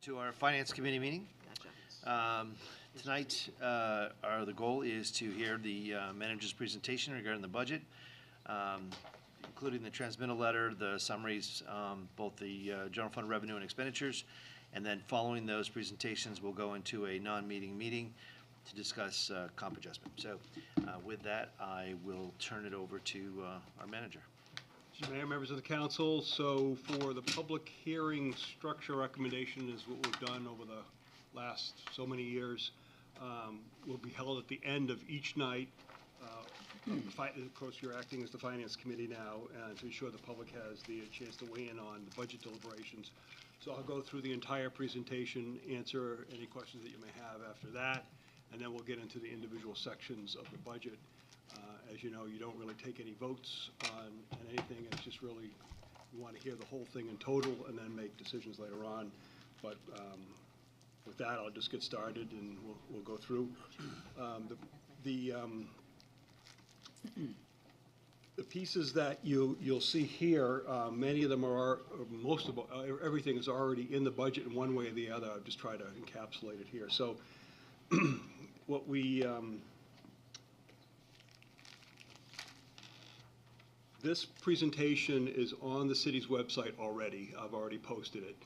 To our Finance Committee meeting. Gotcha. Tonight, the goal is to hear the manager's presentation regarding the budget, including the transmittal letter, the summaries, both the general fund revenue and expenditures, and then following those presentations, we'll go into a non-meeting meeting to discuss comp adjustment. So with that, I will turn it over to our manager. Mr. Mayor, members of the council, so for the public hearing structure recommendation is what we've done over the last so many years. Will be held at the end of each night. Of course, you're acting as the Finance Committee now to ensure the public has the chance to weigh in on the budget deliberations. So I'll go through the entire presentation, answer any questions that you may have after that, and then we'll get into the individual sections of the budget. As you know, you don't really take any votes on anything. It's just really, you want to hear the whole thing in total and then make decisions later on. But with that, I'll just get started and we'll go through. The pieces that you'll see here, many of them are, most of everything is already in the budget in one way or the other. I've just tried to encapsulate it here. So what we, this presentation is on the city's website already. I've already posted it.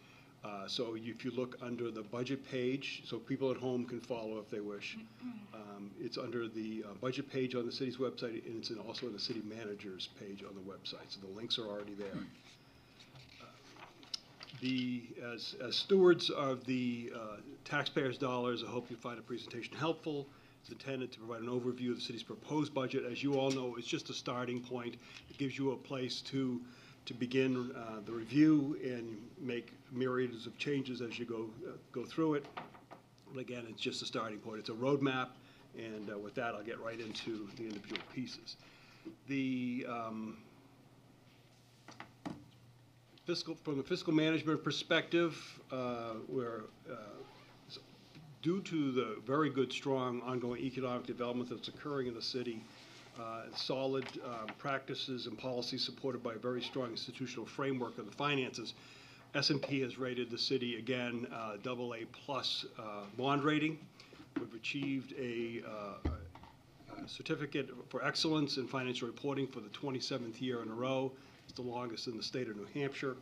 So if you look under the budget page, so people at home can follow if they wish, it's under the budget page on the city's website, and it's also on the city manager's page on the website. So the links are already there. As stewards of the taxpayers' dollars, I hope you find the presentation helpful. It's intended to provide an overview of the city's proposed budget. As you all know, it's just a starting point. It gives you a place to begin the review and make myriads of changes as you go through it. But again, it's just a starting point. It's a roadmap, and with that, I'll get right into the individual pieces. The from the fiscal management perspective, we're due to the very good, strong, ongoing economic development that's occurring in the city, solid practices and policies supported by a very strong institutional framework of the finances, S&P has rated the city again AA+ bond rating. We've achieved a certificate for excellence in financial reporting for the 27th year in a row. It's the longest in the state of New Hampshire.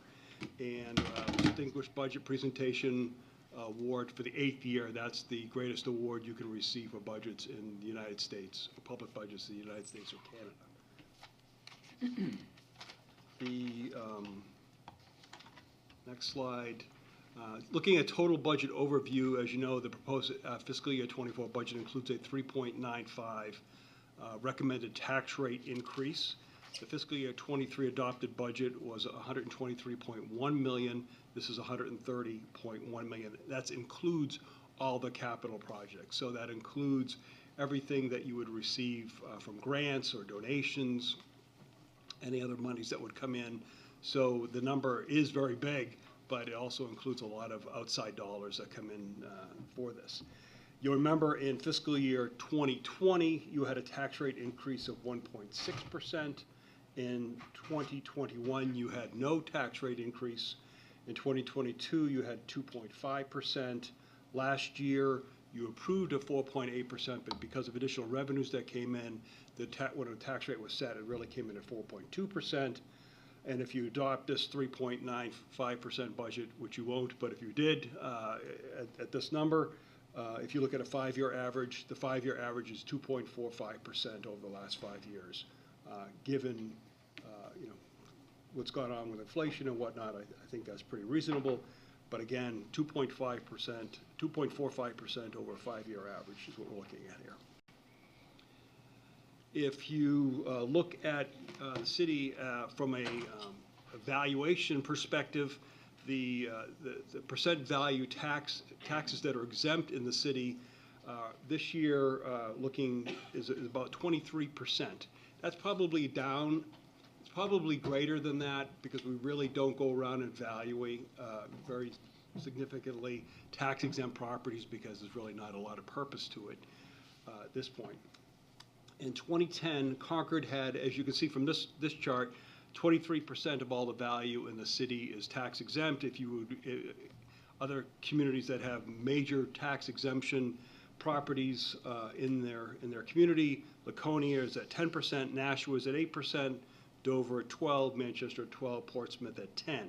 And Distinguished Budget Presentation Award for the 8th year. That's the greatest award you can receive for budgets in the United States, for public budgets in the United States or Canada. The next slide. Looking at total budget overview, as you know, the proposed fiscal year 24 budget includes a 3.95 recommended tax rate increase. The fiscal year 23 adopted budget was $123.1 million. This is $130.1 million. That includes all the capital projects. So that includes everything that you would receive from grants or donations, any other monies that would come in. So the number is very big, but it also includes a lot of outside dollars that come in for this. You'll remember in fiscal year 2020, you had a tax rate increase of 1.6%. In 2021, you had no tax rate increase. In 2022, you had 2.5%. Last year, you approved a 4.8%, but because of additional revenues that came in, when the tax rate was set, it really came in at 4.2%. And if you adopt this 3.95% budget, which you won't, but if you did at this number, if you look at a 5-year average, the 5-year average is 2.45% over the last 5 years. Given what's gone on with inflation and whatnot, I think that's pretty reasonable. But again, 2.45% over a 5-year average is what we're looking at here. If you look at the city from a valuation perspective, the percent value taxes that are exempt in the city this year is about 23%. That's probably down. It's probably greater than that because we really don't go around and evaluate very significantly tax-exempt properties because there's really not a lot of purpose to it at this point. In 2010, Concord had, as you can see from this chart, 23% of all the value in the city is tax exempt. If you would other communities that have major tax exemption properties in their community. Laconia is at 10%, Nashua is at 8%, Dover at 12%, Manchester at 12%, Portsmouth at 10%.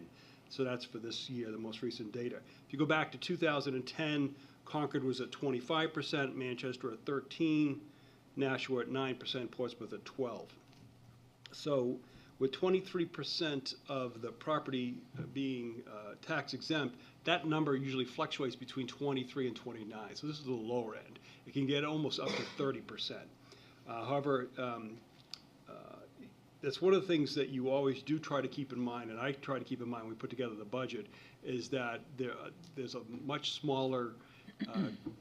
So that's for this year, the most recent data. If you go back to 2010, Concord was at 25%, Manchester at 13%, Nashua at 9%, Portsmouth at 12%. So with 23% of the property being tax exempt, that number usually fluctuates between 23 and 29. So this is the lower end. It can get almost up to 30%. However, that's one of the things that you always do try to keep in mind, and I try to keep in mind when we put together the budget, is that there's a much smaller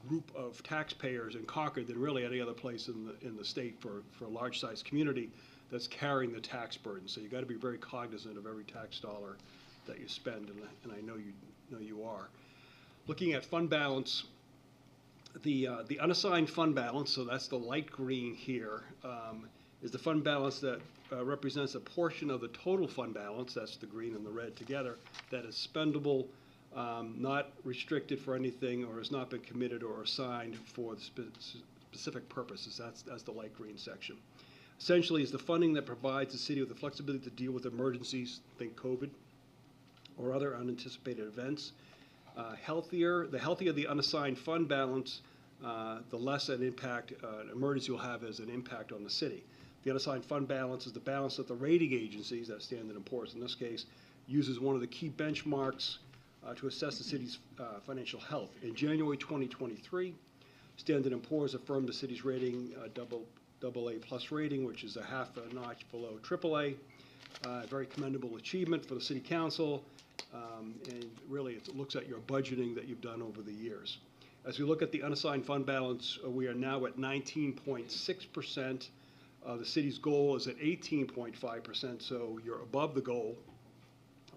group of taxpayers in Concord than really any other place in the state for a large-sized community that's carrying the tax burden. So you got to be very cognizant of every tax dollar that you spend, and I know you are. Looking at fund balance, the unassigned fund balance, so that's the light green here, is the fund balance that represents a portion of the total fund balance, that's the green and the red together, that is spendable, not restricted for anything, or has not been committed or assigned for the specific purposes. That's the light green section. Essentially, is the funding that provides the city with the flexibility to deal with emergencies, think COVID, or other unanticipated events. The healthier the unassigned fund balance, the less an impact an emergency will have as an impact on the city. The unassigned fund balance is the balance that the rating agencies, that's Standard & Poor's in this case, uses one of the key benchmarks to assess the city's financial health. In January 2023, Standard & Poor's affirmed the city's rating AA plus rating, which is a half a notch below AAA. Very commendable achievement for the City Council, and really it looks at your budgeting that you've done over the years. As we look at the unassigned fund balance, we are now at 19.6%. The city's goal is at 18.5%, so you're above the goal.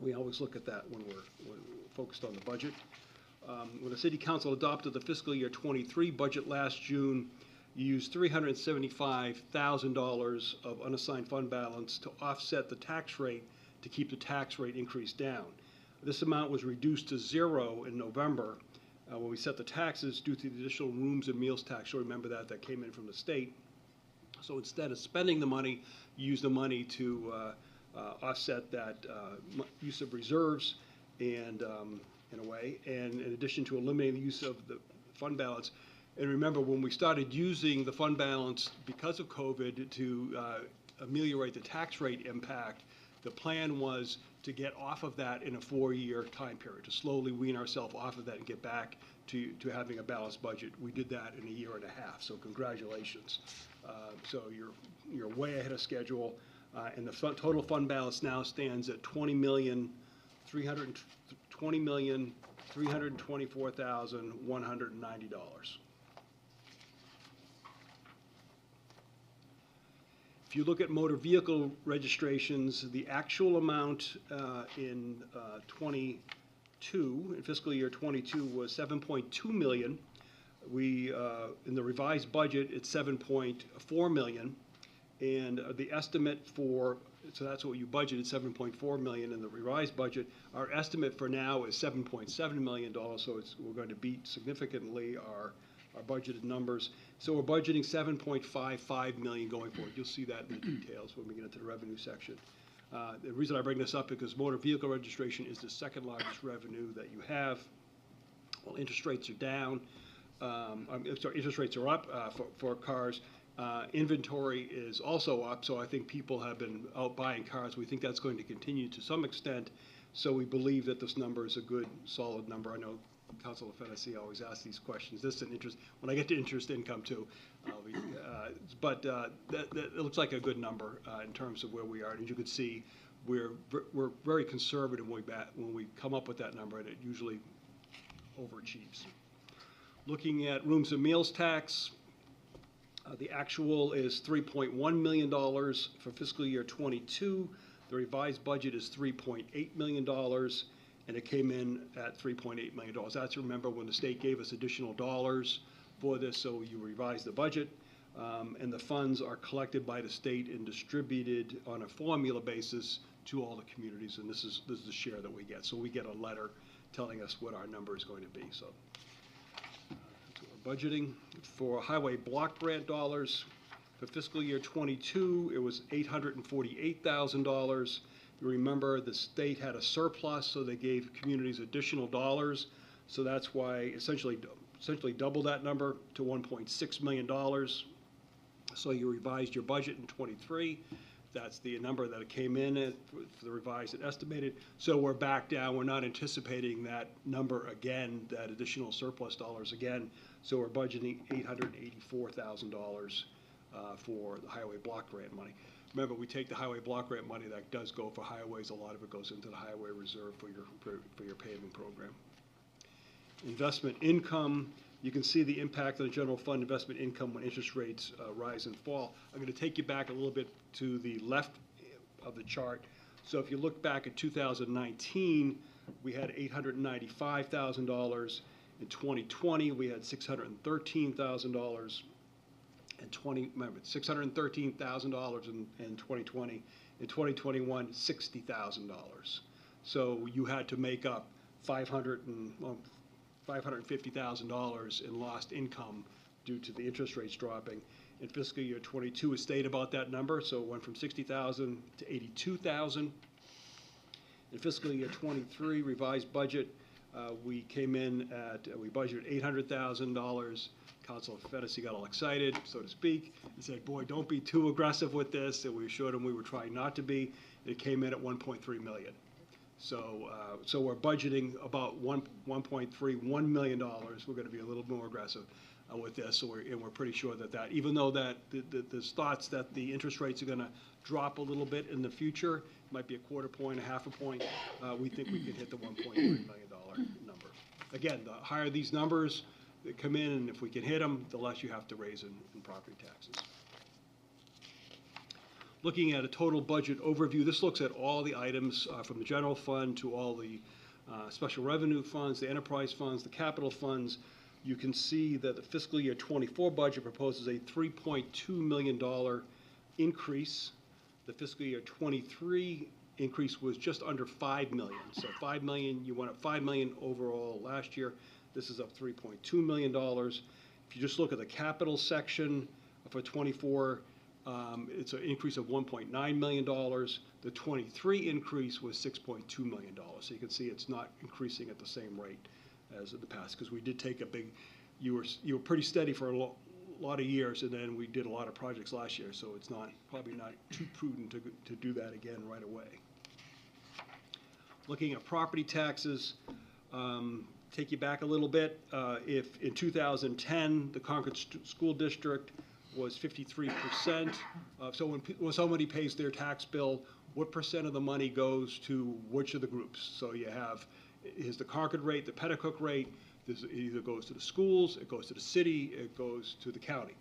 We always look at that when we're focused on the budget. When the City Council adopted the fiscal year 23 budget last June, you used $375,000 of unassigned fund balance to offset the tax rate to keep the tax rate increase down. This amount was reduced to zero in November when we set the taxes due to the additional rooms and meals tax. You'll remember that came in from the state. So instead of spending the money, you use the money to offset that use of reserves and in a way, and in addition to eliminating the use of the fund balance. And remember, when we started using the fund balance because of COVID to ameliorate the tax rate impact, the plan was to get off of that in a 4-year time period, to slowly wean ourselves off of that and get back to having a balanced budget. We did that in a year and a half, so congratulations. So you're way ahead of schedule, and the total fund balance now stands at $20,324,190. If you look at motor vehicle registrations, the actual amount in fiscal year 22 was 7.2 million. We, in the revised budget, it's 7.4 million. And the estimate for, so that's what you budgeted, 7.4 million in the revised budget. Our estimate for now is $7.7 million, so we're going to beat significantly our budgeted numbers. So we're budgeting 7.55 million going forward. You'll see that in the details when we get into the revenue section. The reason I bring this up is because motor vehicle registration is the second largest revenue that you have. Well, interest rates are down. Interest rates are up for cars. Inventory is also up, so I think people have been out buying cars. We think that's going to continue to some extent, so we believe that this number is a good, solid number. I know Councilor Fennessy always asks these questions. This is an interest, when I get to interest income too. But it looks like a good number in terms of where we are. And as you can see, we're very conservative when we come up with that number, and it usually overachieves. Looking at rooms and meals tax, the actual is $3.1 million for fiscal year 22. The revised budget is $3.8 million, and it came in at $3.8 million. That's, remember, when the state gave us additional dollars for this, so you revise the budget, and the funds are collected by the state and distributed on a formula basis to all the communities, and this is the share that we get. So we get a letter telling us what our number is going to be, so. That's what we're budgeting. For highway block grant dollars, for fiscal year '22, it was $848,000. You remember, the state had a surplus, so they gave communities additional dollars. So that's why essentially double that number to $1.6 million. So you revised your budget in '23. That's the number that it came in at for the revised and estimated. So we're back down. We're not anticipating that number again, that additional surplus dollars again. So we're budgeting $884,000 for the highway block grant money. Remember, we take the highway block grant money that does go for highways. A lot of it goes into the highway reserve for your paving program. Investment income, you can see the impact on the general fund investment income when interest rates rise and fall. I'm going to take you back a little bit to the left of the chart. So if you look back at 2019, we had $895,000. In 2020, we had $613,000. Remember, $613,000 in 2020. In 2021, $60,000. So you had to make up $550,000 in lost income due to the interest rates dropping. In fiscal year '22, it stayed about that number, so it went from $60,000 to $82,000. In fiscal year '23 revised budget, we came in at, we budgeted $800,000. Councilor Fedesi got all excited, so to speak, and said, boy, don't be too aggressive with this, and we assured him we were trying not to be. It came in at $1.3 million. So we're budgeting about $1.31 million. We're going to be a little more aggressive with this, so we're pretty sure that even though that there's thoughts that the interest rates are going to drop a little bit in the future, it might be a quarter point, a half a point, we think we can hit the $1.3 million number. Again, the higher these numbers that come in, and if we can hit them, the less you have to raise in property taxes. Looking at a total budget overview, this looks at all the items from the general fund to all the special revenue funds, the enterprise funds, the capital funds. You can see that the fiscal year '24 budget proposes a $3.2 million increase. The fiscal year '23 increase was just under $5 million. So $5 million, you went up $5 million overall last year. This is up $3.2 million. If you just look at the capital section for '24, it's an increase of $1.9 million. The '23 increase was $6.2 million. So you can see it's not increasing at the same rate as in the past, because we did take a big, you were pretty steady for a lot of years, and then we did a lot of projects last year, so it's probably not too prudent to do that again right away. Looking at property taxes, take you back a little bit. If in 2010, the Concord School District was 53%. So when somebody pays their tax bill, what percent of the money goes to which of the groups? So you have, here's the Concord rate, the Petticoat rate. This either goes to the schools, it goes to the city, it goes to the county.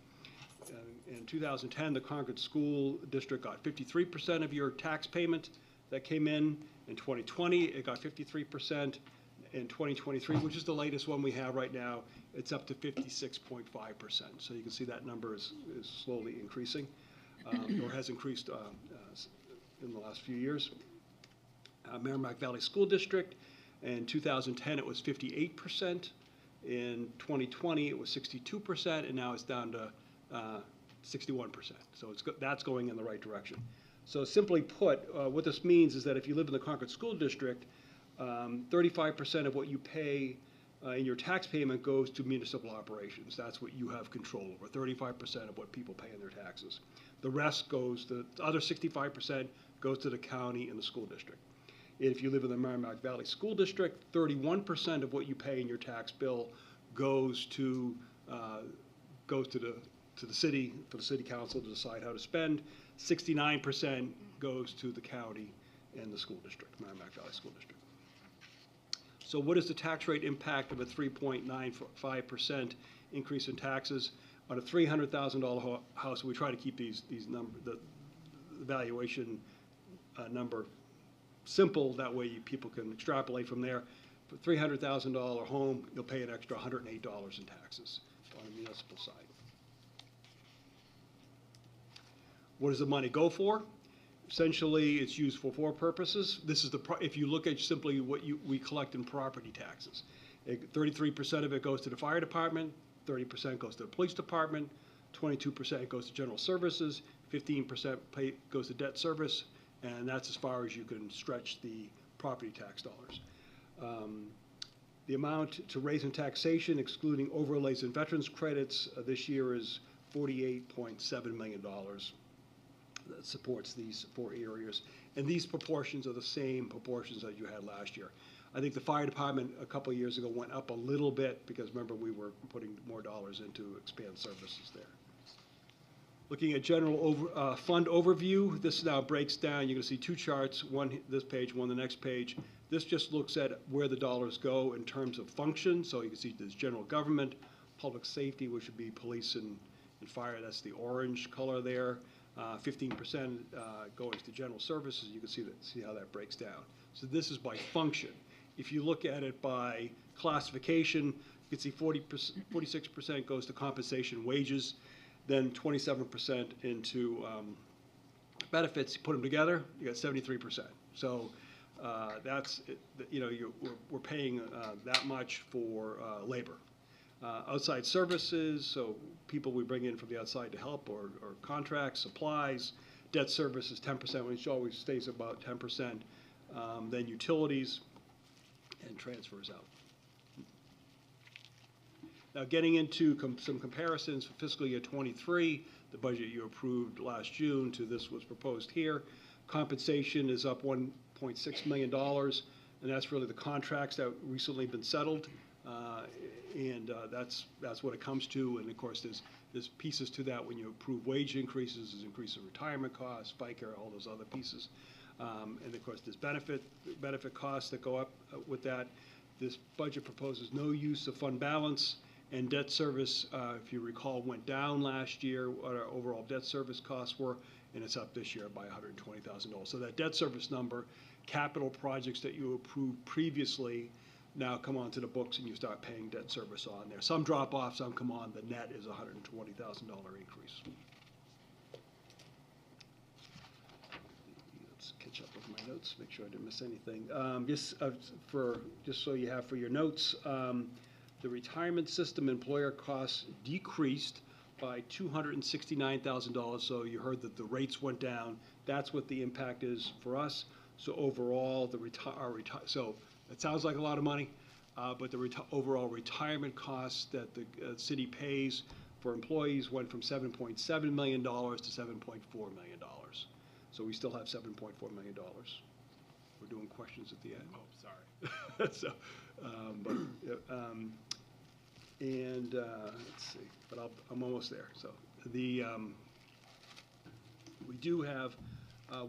In 2010, the Concord School District got 53% of your tax payment that came in. In 2020, it got 53%. In 2023, which is the latest one we have right now, it's up to 56.5%. So you can see that number is slowly increasing, or has increased in the last few years. Merrimack Valley School District, in 2010 it was 58%. In 2020 it was 62%, and now it's down to 61%. So that's going in the right direction. So simply put, what this means is that if you live in the Concord School District, 35% of what you pay in your tax payment goes to municipal operations. That's what you have control over, 35% of what people pay in their taxes. The rest goes, the other 65% goes to the county and the school district. If you live in the Merrimack Valley School District, 31% of what you pay in your tax bill goes to the city, for the city council to decide how to spend. 69% goes to the county and the school district, Merrimack Valley School District. So what is the tax rate impact of a 3.95% increase in taxes on a $300,000 house? We try to keep these numbers, the valuation number simple. That way people can extrapolate from there. For a $300,000 home, you'll pay an extra $108 in taxes on the municipal side. What does the money go for? Essentially, it's used for four purposes. This is if you look at simply what we collect in property taxes. 33% of it goes to the fire department, 30% goes to the police department, 22% goes to general services, 15% goes to debt service, and that's as far as you can stretch the property tax dollars. The amount to raise in taxation, excluding overlays and veterans credits, this year is $48.7 million. That supports these four areas. And these proportions are the same proportions that you had last year. I think the fire department a couple of years ago went up a little bit because remember we were putting more dollars into expand services there. Looking at general fund overview, this now breaks down. You're going to see two charts, one this page, one the next page. This just looks at where the dollars go in terms of function. So you can see there's general government, public safety, which would be police and fire. That's the orange color there. 15% goes to general services. You can see how that breaks down. So this is by function. If you look at it by classification, you can see 46% goes to compensation wages, then 27% into benefits. You put them together, you got 73%. So that's, we're paying that much for labor. Outside services, so people we bring in from the outside to help, or contracts, supplies, debt service is 10%, which always stays about 10%. Then utilities and transfers out. Now getting into some comparisons for fiscal year 23, the budget you approved last June to this was proposed here. Compensation is up $1.6 million, and that's really the contracts that recently been settled. That's what it comes to, and of course there's pieces to that when you approve wage increases, there's increase in retirement costs, FICA, all those other pieces. And of course there's benefit costs that go up with that. This budget proposes no use of fund balance, and debt service, if you recall, went down last year, what our overall debt service costs were, and it's up this year by $120,000. So that debt service number, capital projects that you approved previously now come onto the books and you start paying debt service on there. Some drop off, some come on. The net is a $120,000 increase. Let's catch up with my notes, make sure I didn't miss anything. Just so you have for your notes, the retirement system employer costs decreased by $269,000. So you heard that the rates went down. That's what the impact is for us. So overall, so it sounds like a lot of money, but the overall retirement costs that the city pays for employees went from $7.7 million to $7.4 million. So we still have $7.4 million. We're doing questions at the end. Oh, sorry. So, let's see, but I'm almost there. So we do have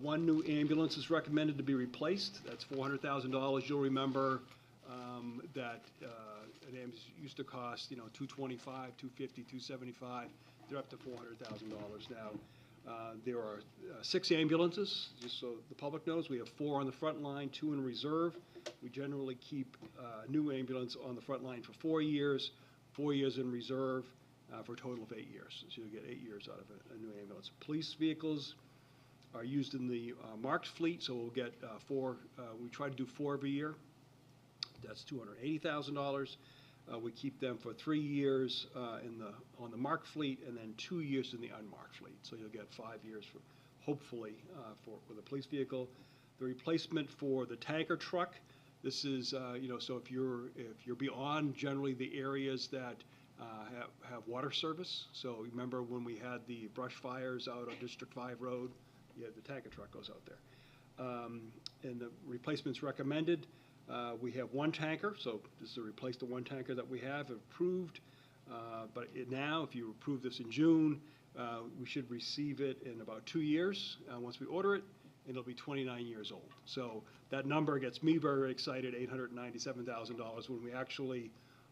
one new ambulance is recommended to be replaced. That's $400,000. You'll remember that an ambulance used to cost, $225, $250, $275. They're up to $400,000 now. There are 6 ambulances, just so the public knows. We have 4 on the front line, 2 in reserve. We generally keep a new ambulance on the front line for 4 years, 4 years in reserve for a total of 8 years. So you'll get 8 years out of a new ambulance. Police vehicles are used in the marked fleet, so we'll get 4. We try to do 4 every year. That's $280,000. We keep them for 3 years on the marked fleet, and then 2 years in the unmarked fleet. So you'll get 5 years for, hopefully, for the police vehicle. The replacement for the tanker truck. This is, so if you're beyond generally the areas that have water service. So remember when we had the brush fires out on District 5 Road, the tanker truck goes out there. And the replacement's recommended. We have 1 tanker, so this is to replace the 1 tanker that we have approved. But now, if you approve this in June, we should receive it in about 2 years once we order it, and it'll be 29 years old. So that number gets me very excited, $897,000. When we actually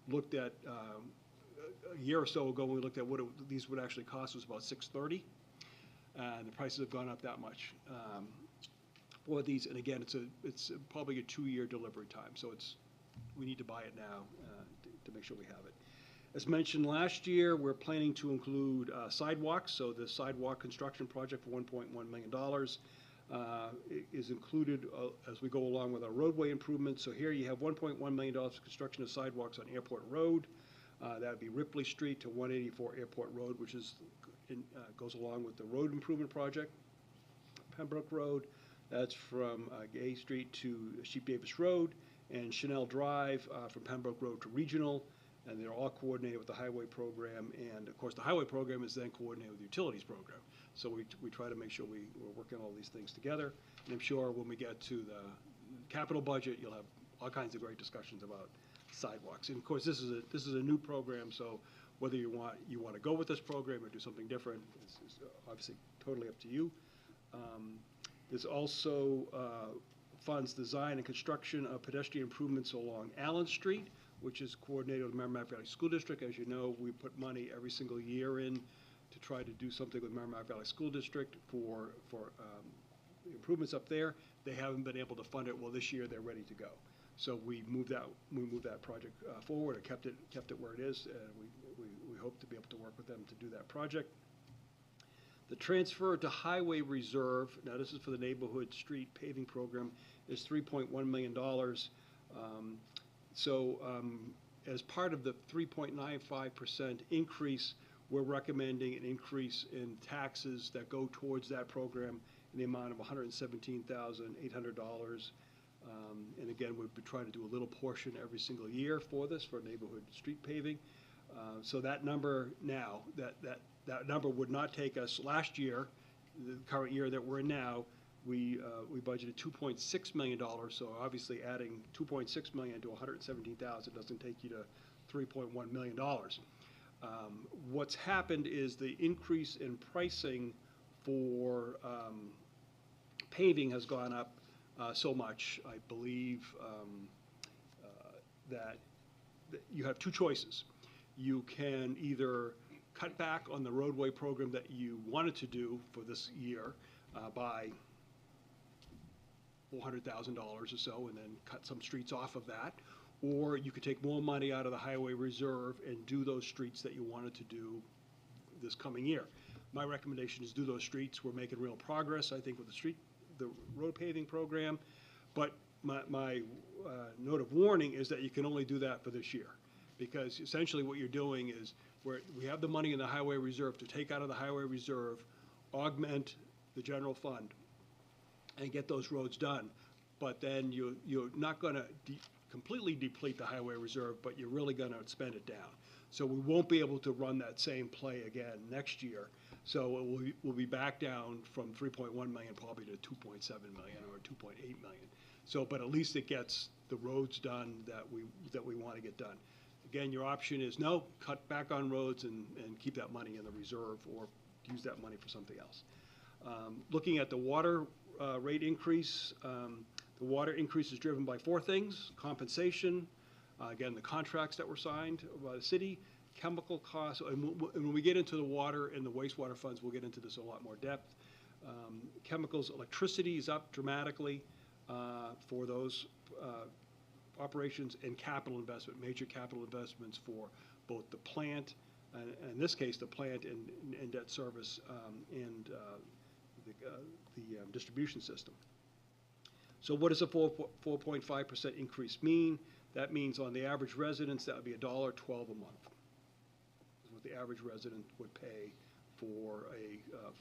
looked at, a year or so ago, when we looked at what these would actually cost, was about $630,000. And the prices have gone up that much for these. And again, it's probably a 2-year delivery time. So we need to buy it now to make sure we have it. As mentioned last year, we're planning to include sidewalks. So the sidewalk construction project for $1.1 million. is included as we go along with our roadway improvements. So here you have $1.1 million for construction of sidewalks on Airport Road. That would be Ripley Street to 184 Airport Road, which is goes along with the road improvement project. Pembroke Road, that's from Gay Street to Sheep Davis Road, and Chanel Drive from Pembroke Road to Regional, and they're all coordinated with the highway program. And of course, the highway program is then coordinated with the utilities program. So we try to make sure we're working all these things together. And I'm sure when we get to the capital budget, you'll have all kinds of great discussions about sidewalks. And of course, this is a new program, so whether you want to go with this program or do something different is obviously totally up to you. There's also funds design and construction of pedestrian improvements along Allen Street, which is coordinated with Merrimack Valley School District. As you know, we put money every single year in to try to do something with Merrimack Valley School District for improvements up there. They haven't been able to fund it. Well, this year they're ready to go. So we moved that project forward and kept it where it is. We hope to be able to work with them to do that project. The transfer to highway reserve, now this is for the neighborhood street paving program, is $3.1 million. As part of the 3.95% increase, we're recommending an increase in taxes that go towards that program in the amount of $117,800. And again, we've been trying to do a little portion every single year for this, for neighborhood street paving. So that number now, that number would not take us last year, the current year that we're in now, we budgeted $2.6 million. So obviously adding $2.6 million to $117,000 doesn't take you to $3.1 million. What's happened is the increase in pricing for paving has gone up so much, I believe, that you have two choices. You can either cut back on the roadway program that you wanted to do for this year by $400,000 or so and then cut some streets off of that, or you could take more money out of the highway reserve and do those streets that you wanted to do this coming year. My recommendation is do those streets. We're making real progress, I think, with the road paving program, but my note of warning is that you can only do that for this year, because essentially what you're doing is we have the money in the highway reserve to take out of the highway reserve, augment the general fund, and get those roads done. But then you're not going to completely deplete the highway reserve, but you're really going to spend it down. So we won't be able to run that same play again next year. So we'll be back down from 3.1 million probably to 2.7 million or 2.8 million. So, but at least it gets the roads done that we want to get done. Again, your option is no, cut back on roads and keep that money in the reserve or use that money for something else. Looking at the water rate increase, the water increase is driven by four things: compensation, again, the contracts that were signed by the city, chemical costs, and when we get into the water and the wastewater funds, we'll get into this in a lot more depth. Chemicals, electricity is up dramatically for those operations, and capital investment, major capital investments for both the plant, in this case, the plant and debt service, and the distribution system. So what does a 4.5% increase mean? That means on the average residence, that would be $1.12 a month. Is what the average resident would pay for a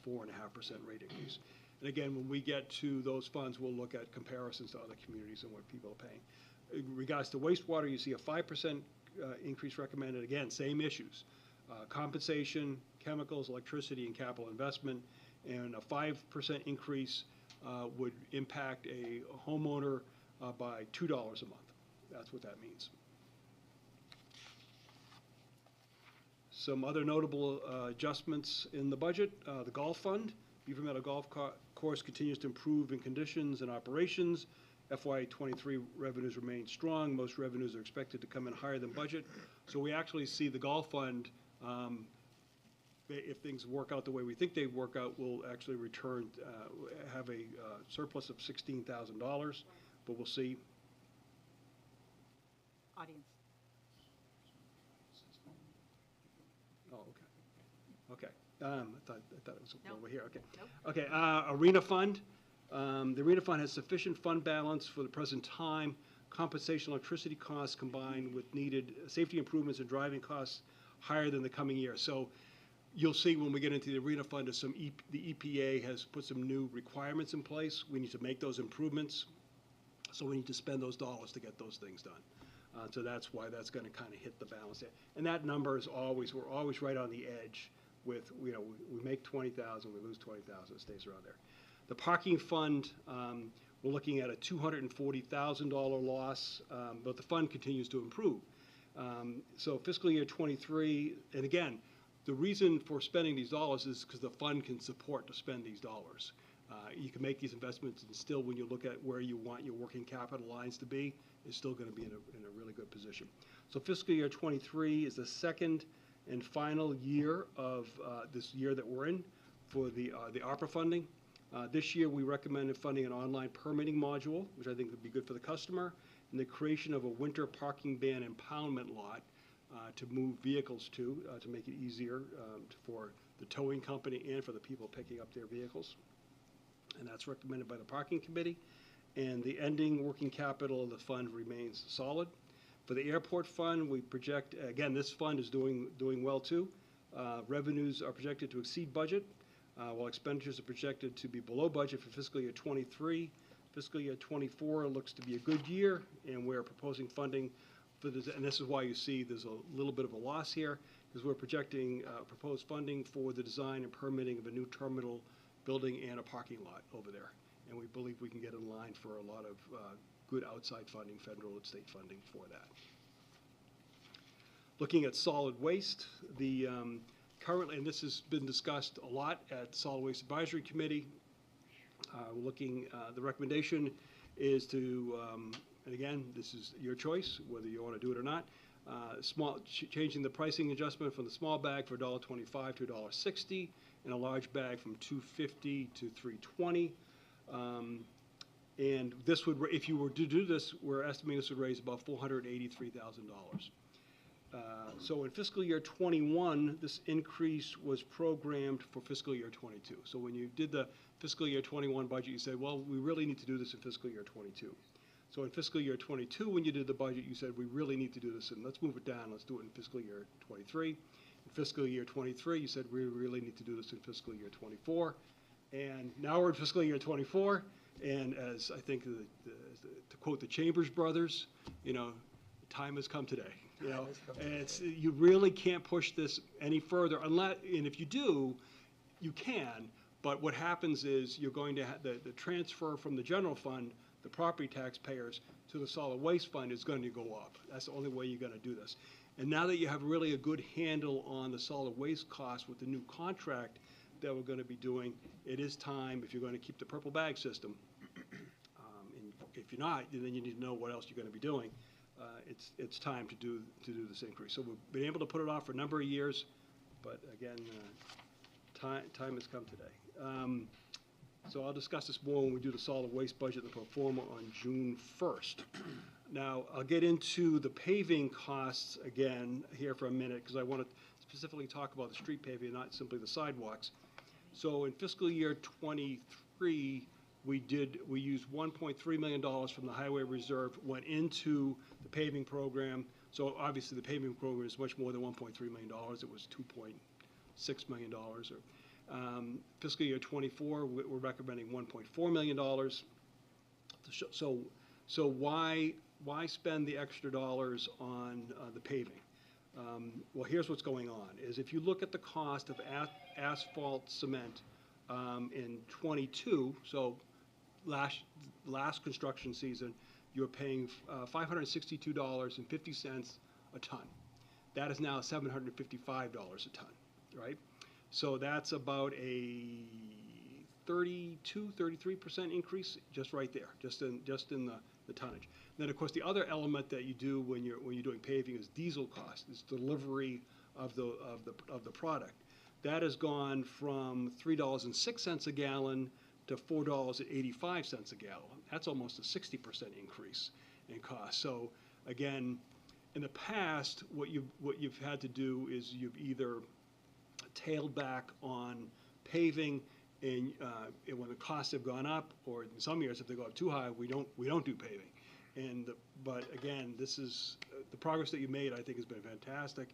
4.5% rate increase. And again, when we get to those funds, we'll look at comparisons to other communities and what people are paying. In regards to wastewater, you see a 5% increase recommended. Again, same issues: compensation, chemicals, electricity, and capital investment. And a 5% increase would impact a homeowner by $2 a month. That's what that means. Some other notable adjustments in the budget: the golf fund. Beaver Meadow Golf Course continues to improve in conditions and operations. FY23 revenues remain strong. Most revenues are expected to come in higher than budget. So we actually see the golf fund, if things work out the way we think they work out, will actually return, have a surplus of $16,000, but we'll see. Audience. Oh, okay. Okay. I thought it was Nope. over here. Okay. Nope. Okay. Arena fund. The Arena Fund has sufficient fund balance for the present time. Compensation electricity costs combined with needed safety improvements and driving costs higher than the coming year. So you'll see when we get into the Arena Fund, the EPA has put some new requirements in place. We need to make those improvements. So we need to spend those dollars to get those things done. So that's why that's going to kind of hit the balance there. And that number is always, we're always right on the edge with, we make 20,000, we lose 20,000, it stays around there. The parking fund, we're looking at a $240,000 loss, but the fund continues to improve. So fiscal year '23, and again, the reason for spending these dollars is because the fund can support to spend these dollars. You can make these investments, and still, when you look at where you want your working capital lines to be, it's still going to be in a really good position. So fiscal year '23 is the second and final year of this year that we're in for the ARPA funding. This year, we recommended funding an online permitting module, which I think would be good for the customer, and the creation of a winter parking ban impoundment lot to move vehicles to make it easier for the towing company and for the people picking up their vehicles. And that's recommended by the parking committee. And the ending working capital of the fund remains solid. For the airport fund, we project, again, this fund is doing well too. Revenues are projected to exceed budget, while expenditures are projected to be below budget for fiscal year '23. Fiscal year '24 looks to be a good year, and we're proposing funding for this, and this is why you see there's a little bit of a loss here, because we're projecting proposed funding for the design and permitting of a new terminal building and a parking lot over there. And we believe we can get in line for a lot of good outside funding, federal and state funding for that. Looking at solid waste, the currently, and this has been discussed a lot at the Solid Waste Advisory Committee, the recommendation is to, and again, this is your choice, whether you want to do it or not, changing the pricing adjustment from the small bag for $1.25 to $1.60, and a large bag from $2.50 to $3.20. And this would, if you were to do this, we're estimating this would raise about $483,000. So in fiscal year '21, this increase was programmed for fiscal year '22. So when you did the fiscal year '21 budget, you said, well, we really need to do this in fiscal year '22. So in fiscal year '22, when you did the budget, you said, we really need to do this, and let's move it down. Let's do it in fiscal year '23. In fiscal year '23, you said, we really need to do this in fiscal year '24. And now we're in fiscal year '24, and as I think, to quote the Chambers brothers, time has come today. And you really can't push this any further unless, and if you do, you can. But what happens is you're going to have the transfer from the general fund, the property taxpayers, to the solid waste fund is going to go up. That's the only way you're going to do this. And now that you have really a good handle on the solid waste costs with the new contract that we're going to be doing, it is time, if you're going to keep the purple bag system, and if you're not, then you need to know what else you're going to be doing. It's time to do this increase. So we've been able to put it off for a number of years, but again, time has come today. So I'll discuss this more when we do the solid waste budget and the pro forma on June 1st. Now, I'll get into the paving costs again here for a minute, because I want to specifically talk about the street paving, not simply the sidewalks. So in fiscal year '23, we used $1.3 million from the highway reserve, went into the paving program. So obviously the paving program is much more than $1.3 million. It was $2.6 million. Fiscal year '24, we're recommending $1.4 million. So why spend the extra dollars on the paving? Well, here's what's going on, is if you look at the cost of asphalt cement in '22, so last construction season, you're paying $562.50 a ton. That is now $755 a ton, right? So that's about a 33% increase just right there, just in the tonnage. And then, of course, the other element that you do when you're doing paving is diesel cost, is delivery of the product. That has gone from $3.06 a gallon to $4.85 a gallon. That's almost a 60% increase in cost. So again, in the past, what you've had to do is you've either tailed back on paving And when the costs have gone up, or in some years if they go up too high, we don't do paving. But again, this is the progress that you made. I think has been fantastic.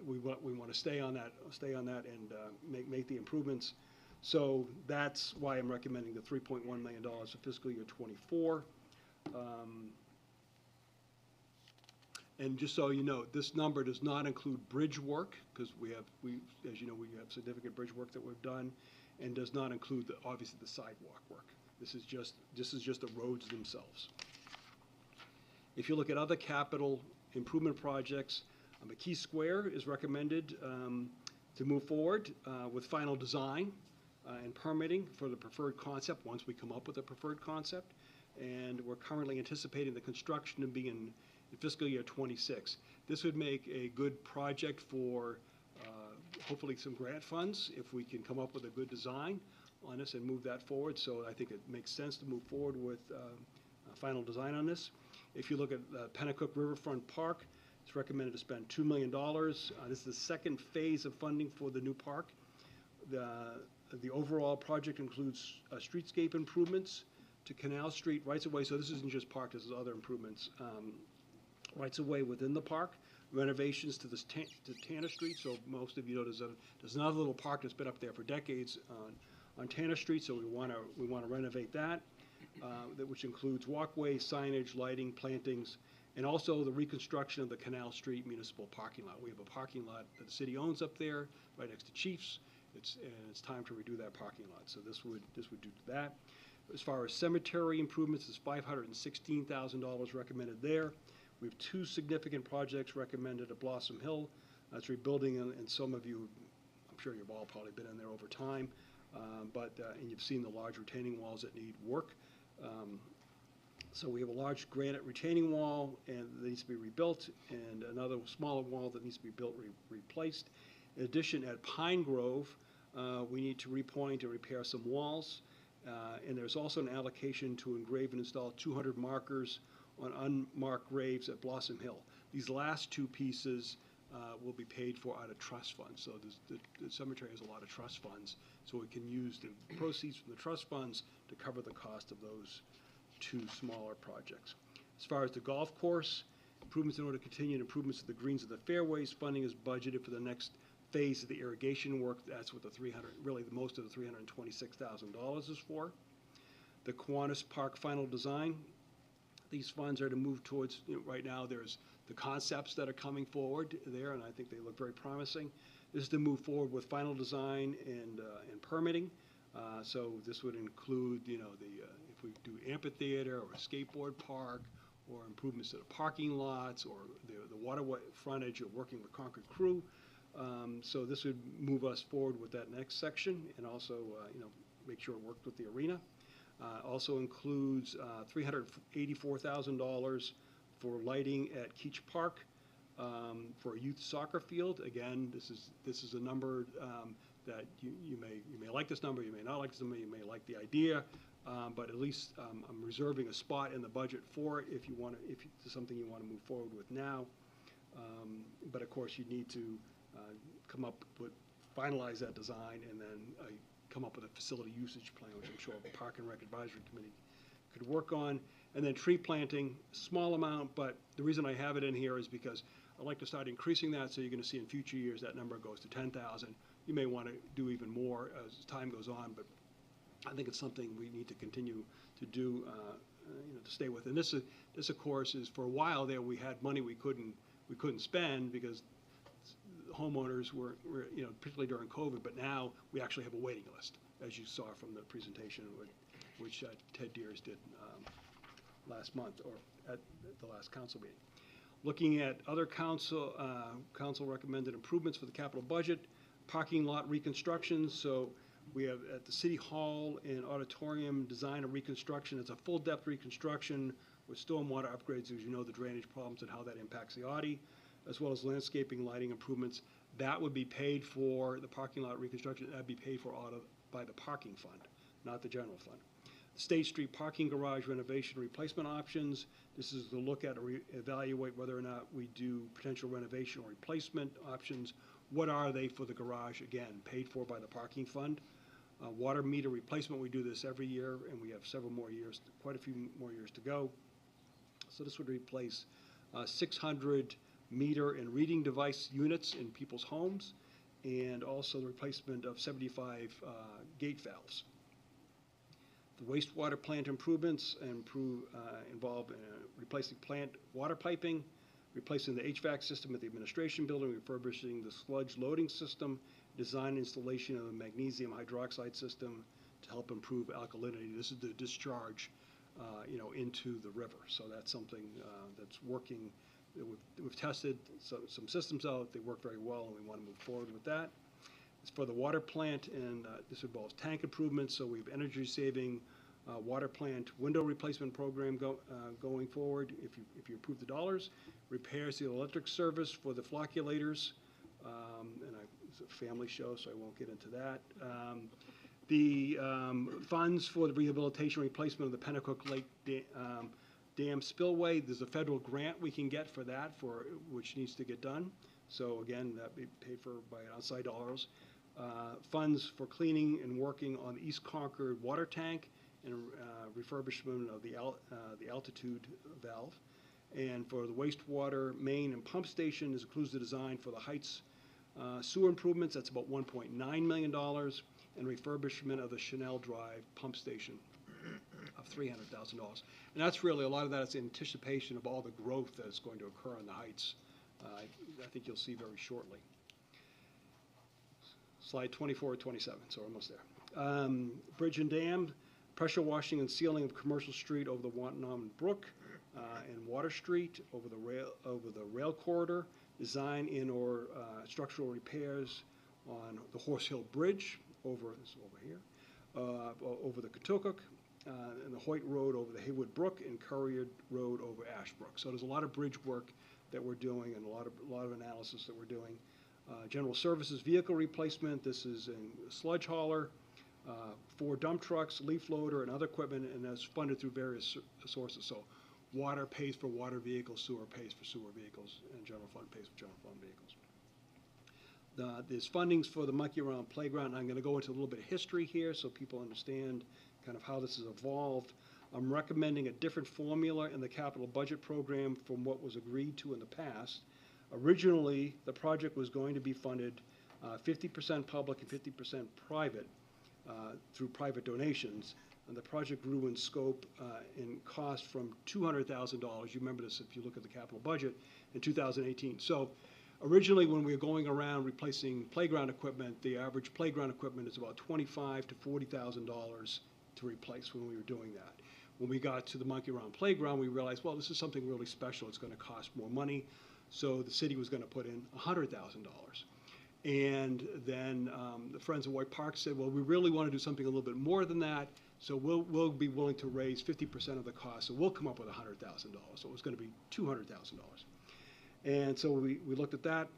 We want to stay on that and make the improvements. So that's why I'm recommending the $3.1 million for fiscal year '24. And just so you know, this number does not include bridge work, because as you know, we have significant bridge work that we've done, and does not include obviously the sidewalk work. This is just the roads themselves. If you look at other capital improvement projects, McKee Square is recommended to move forward with final design and permitting for the preferred concept once we come up with a preferred concept. And we're currently anticipating the construction to be in fiscal year '26. This would make a good project for hopefully some grant funds if we can come up with a good design on this and move that forward. So I think it makes sense to move forward with final design on this. If you look at Pennacook Riverfront Park, it's recommended to spend $2 million. This is the second phase of funding for the new park. The overall project includes streetscape improvements to Canal Street rights-of-way. So this isn't just park, this is other improvements. Rights-of-way within the park, renovations to Tanner Street. So most of you know there's another little park that's been up there for decades on Tanner Street. So we want to renovate that, which includes walkways, signage, lighting, plantings, and also the reconstruction of the Canal Street Municipal Parking Lot. We have a parking lot that the city owns up there, right next to Chiefs. It's time to redo that parking lot. So this would do that. As far as cemetery improvements, there's $516,000 recommended there. We have two significant projects recommended at Blossom Hill. That's rebuilding, and some of you, I'm sure you've all probably been in there over time, and you've seen the large retaining walls that need work. So we have a large granite retaining wall, and that needs to be rebuilt, and another smaller wall that needs to be built, replaced. In addition, at Pine Grove, we need to repoint and repair some walls. And there's also an allocation to engrave and install 200 markers on unmarked graves at Blossom Hill. These last two pieces will be paid for out of trust funds. So the cemetery has a lot of trust funds, so we can use the proceeds from the trust funds to cover the cost of those two smaller projects. As far as the golf course, improvements in order to continue improvements to the greens of the fairways, funding is budgeted for the next phase of the irrigation work. That's what most of the $326,000 is for. The Kiwanis Park final design, these funds are to move towards, right now there's the concepts that are coming forward there, and I think they look very promising. This is to move forward with final design and permitting. So this would include, if we do amphitheater or a skateboard park, or improvements to the parking lots, or the waterway frontage, or working with Concord Crew. So this would move us forward with that next section, and also, make sure it worked with the arena. Also includes $384,000 for lighting at Keach Park for a youth soccer field. Again, this is a number that you may like this number, you may not like this number, you may like the idea, but at least I'm reserving a spot in the budget for it if it's something you want to move forward with now. But of course, you need to finalize that design, and then come up with a facility usage plan, which I'm sure the Park and Rec Advisory Committee could work on. And then tree planting, small amount, but the reason I have it in here is because I'd like to start increasing that, so you're going to see in future years that number goes to 10,000. You may want to do even more as time goes on, but I think it's something we need to continue to do, to stay with. And this of course is, for a while there, we had money we couldn't spend because homeowners were particularly during COVID, but now we actually have a waiting list, as you saw from the presentation which Ted Deers did last month, or at the last council meeting. Looking at other council recommended improvements for the capital budget, parking lot reconstructions. So we have at the City Hall and Auditorium design and reconstruction. It's a full depth reconstruction with stormwater upgrades, as you know, the drainage problems and how that impacts the Audi, as well as landscaping, lighting improvements. That would be paid for, the parking lot reconstruction, that'd be paid for by the parking fund, not the general fund. State Street parking garage renovation replacement options. This is to look at or evaluate whether or not we do potential renovation or replacement options. What are they for the garage? Again, paid for by the parking fund. Water meter replacement, we do this every year, and we have several more years, quite a few more years to go. So this would replace 600 meter and reading device units in people's homes, and also the replacement of 75 gate valves. The wastewater plant improvements involve replacing plant water piping, replacing the HVAC system at the administration building, refurbishing the sludge loading system, design installation of a magnesium hydroxide system to help improve alkalinity. This is the discharge, into the river. So that's something that's working. We've tested some systems out. They work very well, and we want to move forward with that. It's for the water plant, and this involves tank improvements. So we have energy-saving water plant window replacement program going forward. If you approve the dollars, repairs the electric service for the flocculators, it's a family show, so I won't get into that. The funds for the rehabilitation replacement of the Pennacook Lake Dam spillway, there's a federal grant we can get for that, which needs to get done. So again, that be paid for by outside dollars. Funds for cleaning and working on the East Concord water tank and refurbishment of the altitude valve. And for the wastewater main and pump station, this includes the design for the Heights sewer improvements. That's about $1.9 million, and refurbishment of the Chanel Drive pump station of $300,000. And that's really, a lot of that is in anticipation of all the growth that is going to occur on the Heights. I think you'll see very shortly. Slide 24 or 27, so we're almost there. Bridge and dam, pressure washing and sealing of Commercial Street over the Wantanom Brook and Water Street, over the rail corridor, design and/or structural repairs on the Horse Hill Bridge over here, over the Katukook, and the Hoyt Road over the Haywood Brook, and Currier Road over Ashbrook. So there's a lot of bridge work that we're doing, and a lot of analysis that we're doing. General services vehicle replacement. This is a sludge hauler, 4 dump trucks, leaf loader, and other equipment, and that's funded through various sources. So water pays for water vehicles, sewer pays for sewer vehicles, and general fund pays for general fund vehicles. There's fundings for the Monkey Around Playground. I'm going to go into a little bit of history here so people understand kind of how this has evolved. I'm recommending a different formula in the capital budget program from what was agreed to in the past. Originally, the project was going to be funded 50% public and 50% private through private donations. And the project grew in scope and cost from $200,000. You remember this if you look at the capital budget in 2018. So originally, when we were going around replacing playground equipment, the average playground equipment is about $25,000 to $40,000 to replace when we were doing that. When we got to the Monkey Around Playground, we realized, well, this is something really special. It's going to cost more money. So the city was going to put in $100,000. And then the Friends of White Park said, well, we really want to do something a little bit more than that. So we'll be willing to raise 50% of the cost. So we'll come up with $100,000. So it was going to be $200,000. And so we looked at that.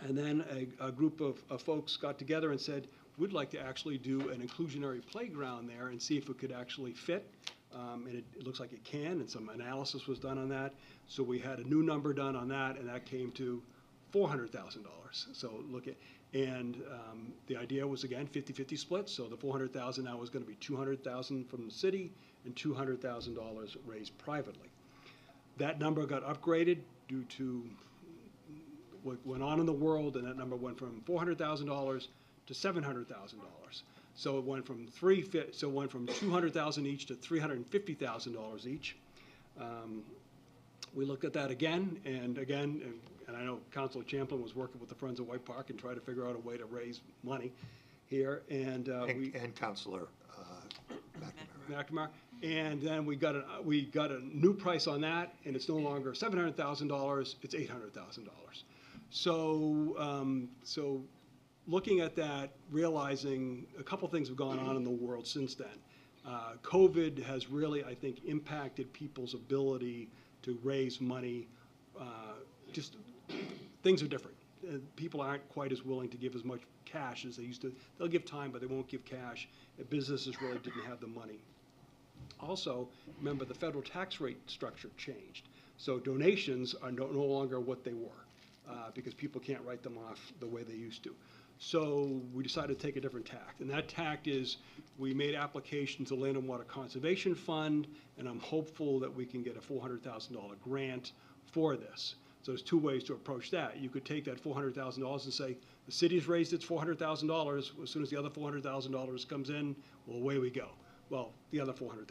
And then a group of folks got together and said, we'd like to actually do an inclusionary playground there and see if it could actually fit. And it looks like it can, and some analysis was done on that. So we had a new number done on that, and that came to $400,000. So look at, and the idea was, again, 50-50 split. So the $400,000 now is going to be $200,000 from the city and $200,000 raised privately. That number got upgraded due to what went on in the world, and that number went from $400,000 to $700,000. So it went from $200,000 each to $350,000 each. We looked at that again, and I know Councilor Champlin was working with the Friends of White Park and tried to figure out a way to raise money here, and Councilor McNamara. And then we got a new price on that, and it's no longer $700,000; it's $800,000. So looking at that, realizing a couple things have gone on in the world since then. COVID has really, I think, impacted people's ability to raise money. Just things are different. People aren't quite as willing to give as much cash as they used to. They'll give time, but they won't give cash. Businesses really didn't have the money. Also, remember the federal tax rate structure changed. So donations are no longer what they were because people can't write them off the way they used to. So we decided to take a different tact, and that tact is we made applications to Land and Water Conservation Fund, and I'm hopeful that we can get a $400,000 grant for this. So there's two ways to approach that. You could take that $400,000 and say, the city's raised its $400,000. As soon as the other $400,000 comes in, well, away we go. Well, the other $400,000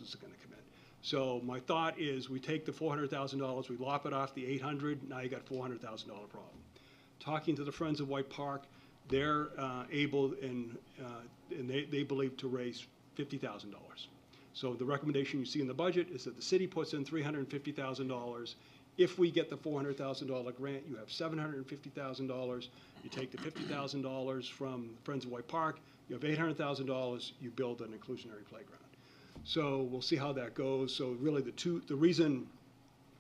is going to come in. So my thought is we take the $400,000, we lop it off the $800,000, now you got $400,000 problem. Talking to the Friends of White Park, they're able and they believe to raise $50,000. So the recommendation you see in the budget is that the city puts in $350,000. If we get the $400,000 grant, you have $750,000. You take the $50,000 from Friends of White Park, you have $800,000, you build an inclusionary playground. So we'll see how that goes. So really the reason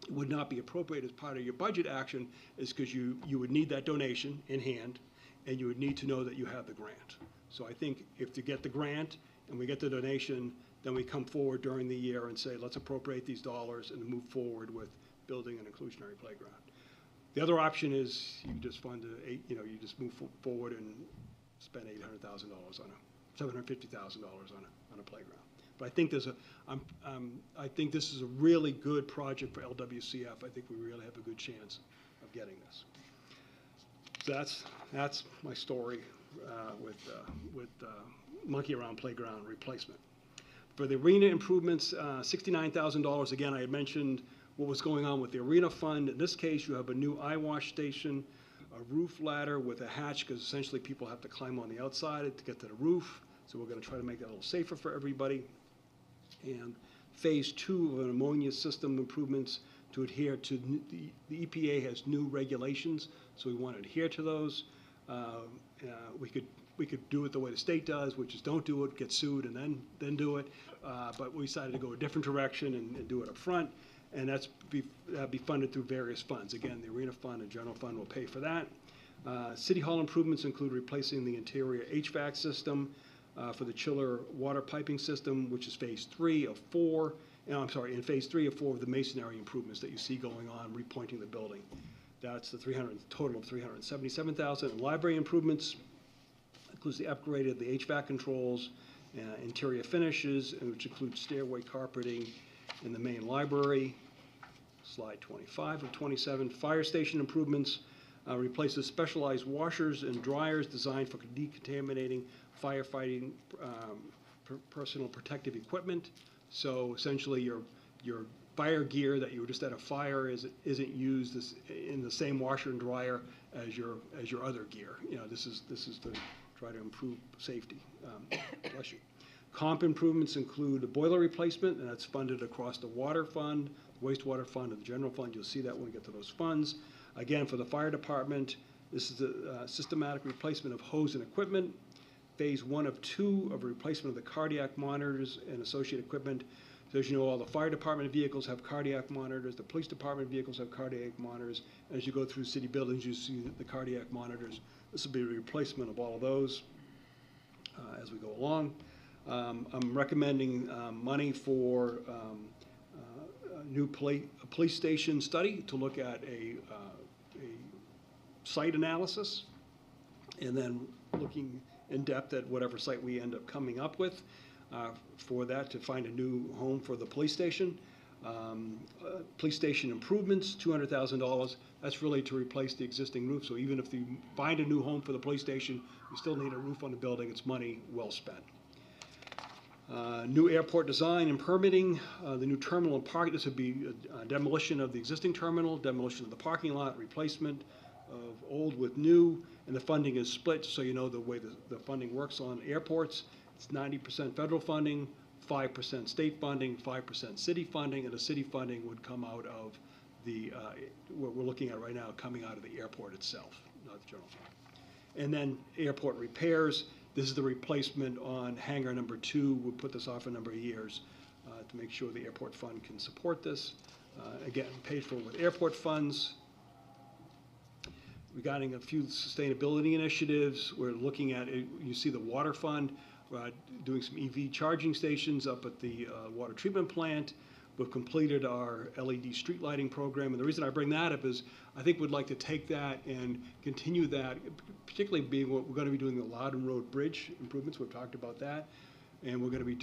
it would not be appropriate as part of your budget action is because you would need that donation in hand, and you would need to know that you have the grant. So I think if you get the grant and we get the donation, then we come forward during the year and say, let's appropriate these dollars and move forward with building an inclusionary playground. The other option is you just fund you just move forward and spend $800,000 on $750,000 on a playground. But I think I think this is a really good project for LWCF. I think we really have a good chance of getting this. So that's my story with Monkey Around Playground replacement. For the arena improvements, $69,000. Again, I had mentioned what was going on with the arena fund. In this case, you have a new eye wash station, a roof ladder with a hatch, because essentially people have to climb on the outside to get to the roof. So we're going to try to make that a little safer for everybody. And phase 2 of an ammonia system improvements to adhere to the EPA has new regulations, so we want to adhere to those. We could do it the way the state does, which is don't do it, get sued, and then do it. But we decided to go a different direction and do it up front, and that'd be funded through various funds. Again, the arena fund and general fund will pay for that. City Hall improvements include replacing the interior HVAC system for the chiller water piping system, which is phase 3 of 4. I'm sorry, in phase 3 of 4 of the masonry improvements that you see going on, repointing the building. That's the total of $377,000. And library improvements includes the upgrade of the HVAC controls, interior finishes, which includes stairway carpeting in the main library. Slide 25 of 27. Fire station improvements replaces specialized washers and dryers designed for decontaminating firefighting personal protective equipment. So essentially your fire gear that you were just at a fire isn't used in the same washer and dryer as your other gear. This is to try to improve safety. Bless you. Comp improvements include a boiler replacement, and that's funded across the water fund, wastewater fund, and the general fund. You'll see that when we get to those funds. Again, for the fire department, this is a systematic replacement of hose and equipment. Phase 1 of 2 of replacement of the cardiac monitors and associated equipment. So as you know, all the fire department vehicles have cardiac monitors, the police department vehicles have cardiac monitors. As you go through city buildings, you see the cardiac monitors. This will be a replacement of all of those as we go along. I'm recommending money for a new police station study to look at a site analysis, and then looking in depth at whatever site we end up coming up with for that to find a new home for the police station. Police station improvements, $200,000. That's really to replace the existing roof. So even if you find a new home for the police station, you still need a roof on the building. It's money well spent. New airport design and permitting, the new terminal and parking. This would be demolition of the existing terminal, demolition of the parking lot, replacement of old with new, and the funding is split, so you know the way the funding works on airports. It's 90% federal funding, 5% state funding, 5% city funding, and the city funding would come out of what we're looking at right now, coming out of the airport itself, not the general fund. And then airport repairs. This is the replacement on hangar number 2. We'll put this off a number of years to make sure the airport fund can support this. Again, paid for with airport funds. Regarding a few sustainability initiatives, we're looking at, you see the water fund, doing some EV charging stations up at the water treatment plant. We've completed our LED street lighting program, and the reason I bring that up is I think we'd like to take that and continue that, particularly being what we're going to be doing the Loudon Road Bridge improvements. We've talked about that. And we're going to be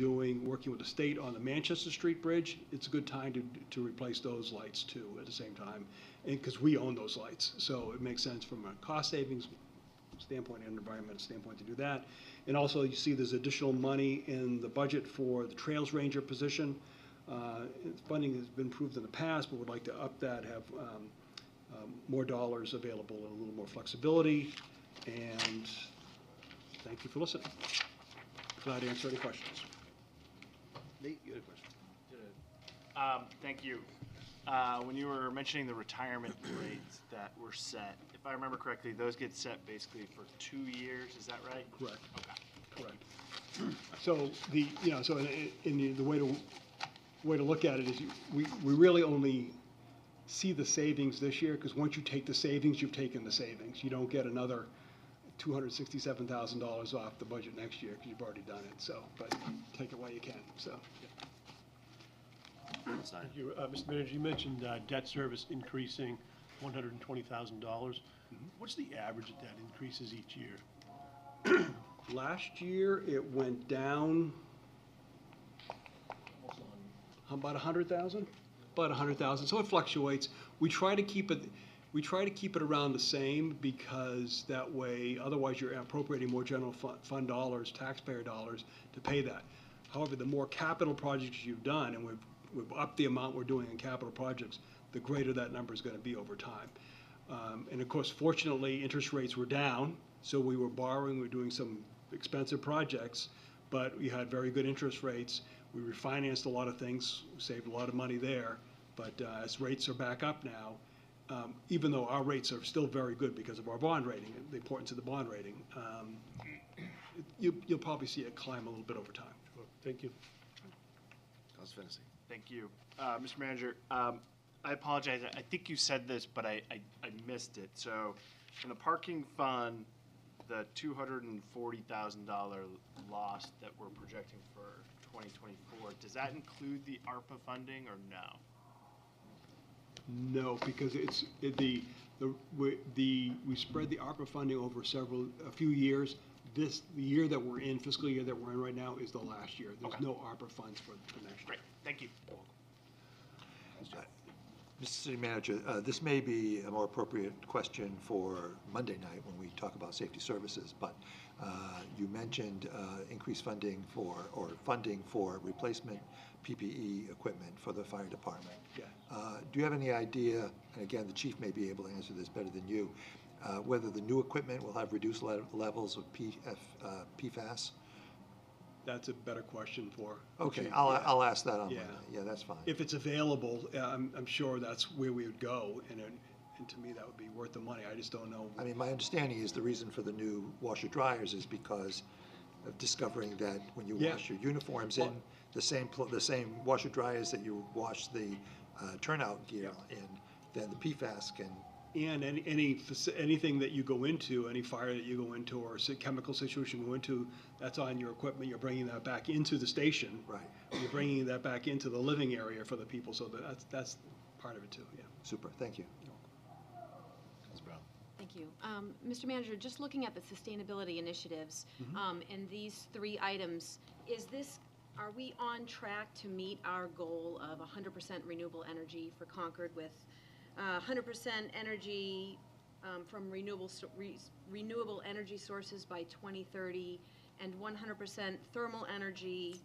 working with the state on the Manchester Street Bridge. It's a good time to replace those lights too at the same time, and because we own those lights. So it makes sense from a cost savings standpoint and environmental standpoint to do that. And also you see there's additional money in the budget for the Trails Ranger position. Funding has been approved in the past, but would like to up that, have more dollars available and a little more flexibility. And thank you for listening. Glad to answer any questions. Nate, you had a question? Thank you. When you were mentioning the retirement rates that were set, if I remember correctly, those get set basically for 2 years, is that right? Correct. Okay. Correct. So the way to look at it is we really only see the savings this year, because once you take the savings, you've taken the savings. You don't get another $267,000 off the budget next year, because you've already done it. So, but take it while you can. So. Thank you. Mr. Manager, you mentioned debt service increasing $120,000. What's the average that increases each year? Last year, it went down about 100,000? About 100,000. So it fluctuates. We try to keep it around the same, because that way, otherwise you're appropriating more general fund dollars, taxpayer dollars, to pay that. However, the more capital projects you've done, and we've upped the amount we're doing in capital projects, the greater that number is going to be over time. And of course, fortunately, interest rates were down, so we were borrowing, we were doing some expensive projects, but we had very good interest rates. We refinanced a lot of things, saved a lot of money there, but as rates are back up now, even though our rates are still very good because of our bond rating, the importance of the bond rating, you'll probably see it climb a little bit over time. Thank you. Councilor Fennessy. Thank you. Mr. Manager, I apologize. I think you said this, but I missed it. So in the parking fund, the $240,000 loss that we're projecting for 2024, does that include the ARPA funding or no? No, because we spread the ARPA funding over a few years. The year that we're in, fiscal year that we're in right now, is the last year. There's Okay. no ARPA funds for next year. Great. Thank you. Mr. City Manager, this may be a more appropriate question for Monday night when we talk about safety services, but you mentioned increased funding for replacement PPE equipment for the fire department. Yeah. Do you have any idea, and again, the chief may be able to answer this better than you, whether the new equipment will have reduced levels of PFAS? That's a better question for. Okay, Chief. I'll ask that on Yeah. Monday. Yeah, that's fine. If it's available, I'm sure that's where we would go, and to me, that would be worth the money. I just don't know. I mean, my understanding is the reason for the new washer dryers is because of discovering that when you Yeah. wash your uniforms in the same washer dryers that you wash the turnout gear in, then the PFAS can. And anything that you go into, any fire that you go into, or chemical situation you go into, that's on your equipment. You're bringing that back into the station. Right. You're bringing that back into the living area for the people, so that's part of it too, yeah. Super, thank you. Councilor Brown. Thank you. Mr. Manager, just looking at the sustainability initiatives, and these 3 items, are we on track to meet our goal of 100% renewable energy for Concord, with 100% energy from renewable energy sources by 2030, and 100% thermal energy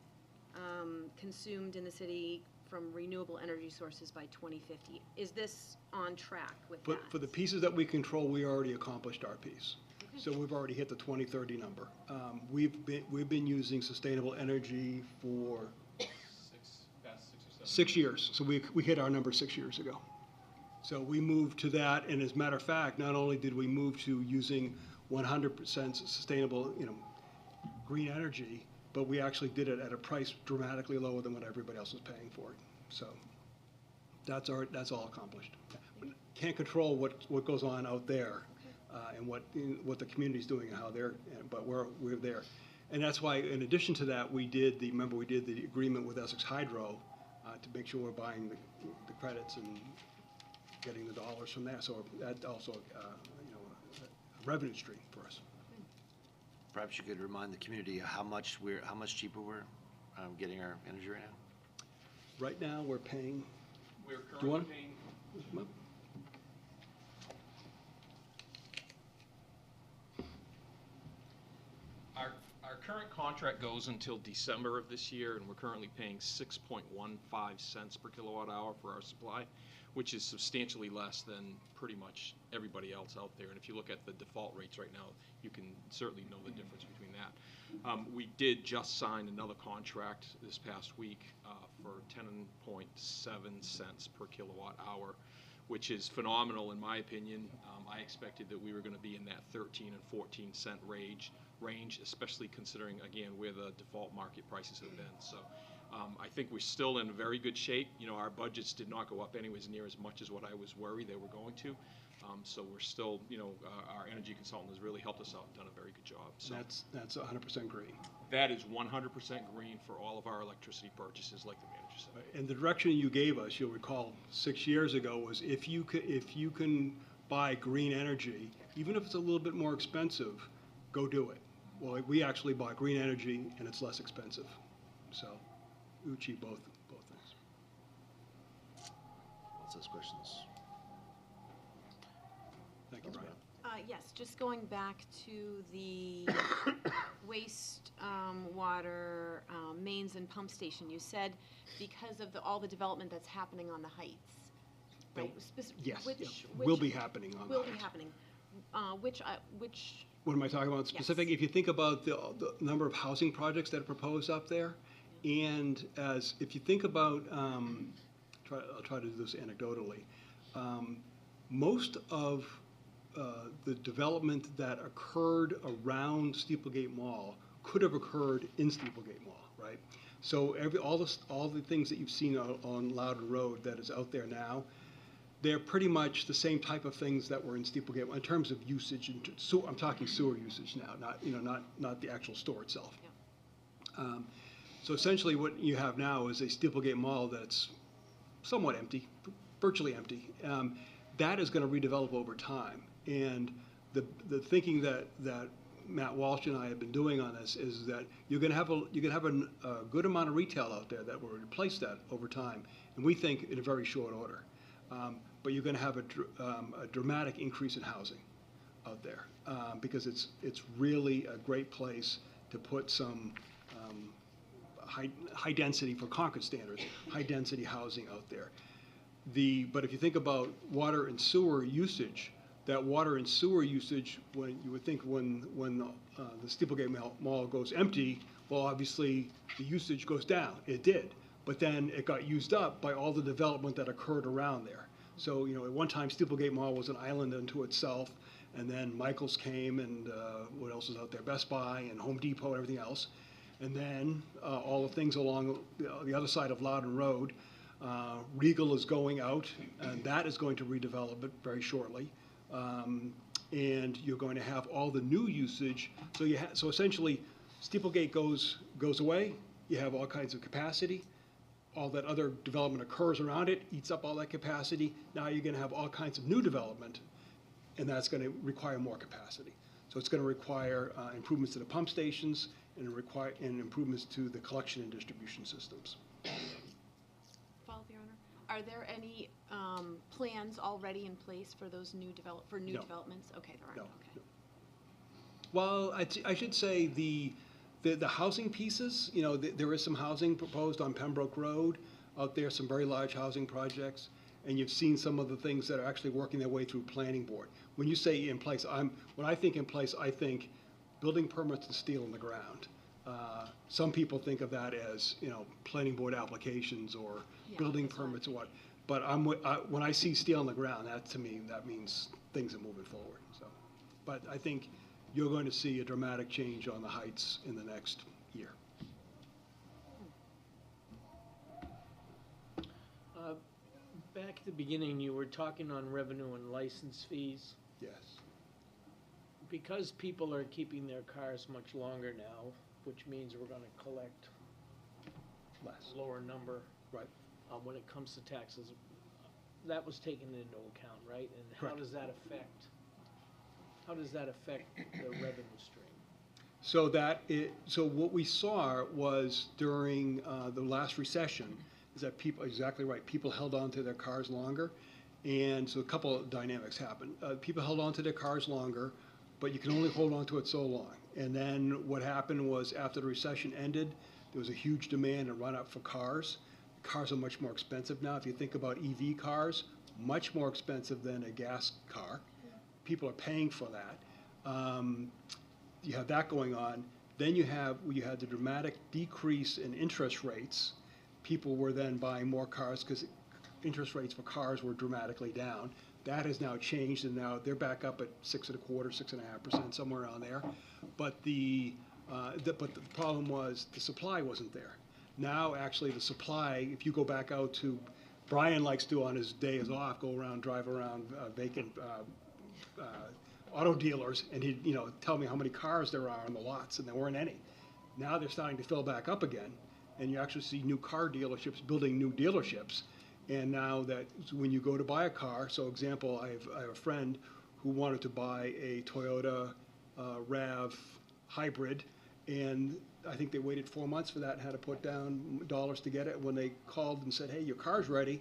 consumed in the city from renewable energy sources by 2050. Is this on track with that? For the pieces that we control, we already accomplished our piece. So we've already hit the 2030 number. We've been using sustainable energy for 6 years. So we hit our number 6 years ago. So we moved to that, and as a matter of fact, not only did we move to using 100% sustainable, green energy, but we actually did it at a price dramatically lower than what everybody else was paying for it. So that's all accomplished. Can't control what goes on out there, and what the community's doing and how but we're there. And that's why, in addition to that, we did the agreement with Essex Hydro to make sure we're buying the credits and getting the dollars from there. So that also, a revenue stream for us. Perhaps you could remind the community how much cheaper we're getting our energy right now? Right now, we're paying, We're you currently want- paying, our current contract goes until December of this year, and we're currently paying 6.15 cents per kilowatt hour for our supply, which is substantially less than pretty much everybody else out there. And if you look at the default rates right now, you can certainly know the difference between that. We did just sign another contract this past week for 10.7 cents per kilowatt hour, which is phenomenal in my opinion. I expected that we were going to be in that 13 and 14 cent range, especially considering, again, where the default market prices have been. So I think we're still in very good shape. You know, our budgets did not go up anyways near as much as what I was worried they were going to. So we're still, our energy consultant has really helped us out and done a very good job. So that's 100% green. that is 100% green for all of our electricity purchases, like the manager said. And the direction you gave us, you'll recall, 6 years ago, was if you can buy green energy, even if it's a little bit more expensive, go do it. Well, we actually buy green energy, and it's less expensive. So we achieve both things. What's those questions? Thank you, Brian. Yes, just going back to the waste water mains and pump station, you said because of all the development that's happening on the heights, right? Yes, Which, yeah. which Will be happening on the will be heights. happening. Which What am I talking about specific? Yes. If you think about the number of housing projects that are proposed up there, and if you think about, I'll try to do this anecdotally, most of the development that occurred around Steeplegate Mall could have occurred in Steeplegate Mall, right? So all the things that you've seen on Loudon Road that is out there now, they're pretty much the same type of things that were in Steeplegate in terms of usage. I'm talking sewer usage now, not the actual store itself. Yeah. So essentially, what you have now is a Steeplegate Mall that's somewhat empty, virtually empty. That is going to redevelop over time, and the thinking that Matt Walsh and I have been doing on this is that you're going to have a good amount of retail out there that will replace that over time, and we think in a very short order. But you're going to have a dramatic increase in housing out there because it's really a great place to put some high density, for Concord standards, high density housing out there. But if you think about water and sewer usage, that water and sewer usage, when you would think when the Steeplegate Mall goes empty, well, obviously the usage goes down. It did, but then it got used up by all the development that occurred around there. So, at one time, Steeplegate Mall was an island unto itself, and then Michael's came, and what else was out there? Best Buy and Home Depot and everything else. And then all the things along the other side of Loudon Road. Regal is going out, and that is going to redevelop it very shortly. And you're going to have all the new usage. So essentially, Steeplegate goes away. You have all kinds of capacity. All that other development occurs around it, eats up all that capacity. Now you're going to have all kinds of new development, and that's going to require more capacity. So it's going to require improvements to the pump stations and improvements to the collection and distribution systems. Follow up, Your Honor. Are there any plans already in place for those new No. developments? Okay, there aren't. No, Okay. no. Well, I should say the housing pieces, there is some housing proposed on Pembroke Road out there, some very large housing projects, and you've seen some of the things that are actually working their way through planning board. When you say in place, when I think in place, I think building permits and steel in the ground. Some people think of that as, planning board applications or Yeah, building that's what I'm permits or what. But when I see steel on the ground, to me, that means things are moving forward, so. But I think you're going to see a dramatic change on the heights in the next year. Back at the beginning, you were talking on revenue and license fees. Yes. Because people are keeping their cars much longer now, which means we're gonna collect Less. a lower number. Right. when it comes to taxes. That was taken into account, right? And how Correct. does that affect the revenue stream? So so what we saw was during the last recession is that people, exactly right, people held on to their cars longer. And so a couple of dynamics happened. People held on to their cars longer, but you can only hold on to it so long. And then what happened was after the recession ended, there was a huge demand and run up for cars. Cars are much more expensive now. If you think about EV cars, much more expensive than a gas car. People are paying for that. You have that going on. Then you had the dramatic decrease in interest rates. People were then buying more cars because interest rates for cars were dramatically down. That has now changed, and now they're back up at 6.25%, 6.5%, somewhere around there. But the problem was the supply wasn't there. Now, actually, the supply, if you go back out to, Brian likes to on his days off, drive around vacant auto dealers, and he'd tell me how many cars there are on the lots, and there weren't any. Now they're starting to fill back up again, and you actually see new car dealerships building new dealerships. And now that when you go to buy a car, so example, I have a friend who wanted to buy a Toyota RAV hybrid, and I think they waited 4 months for that and had to put down dollars to get it. When they called and said, hey, your car's ready,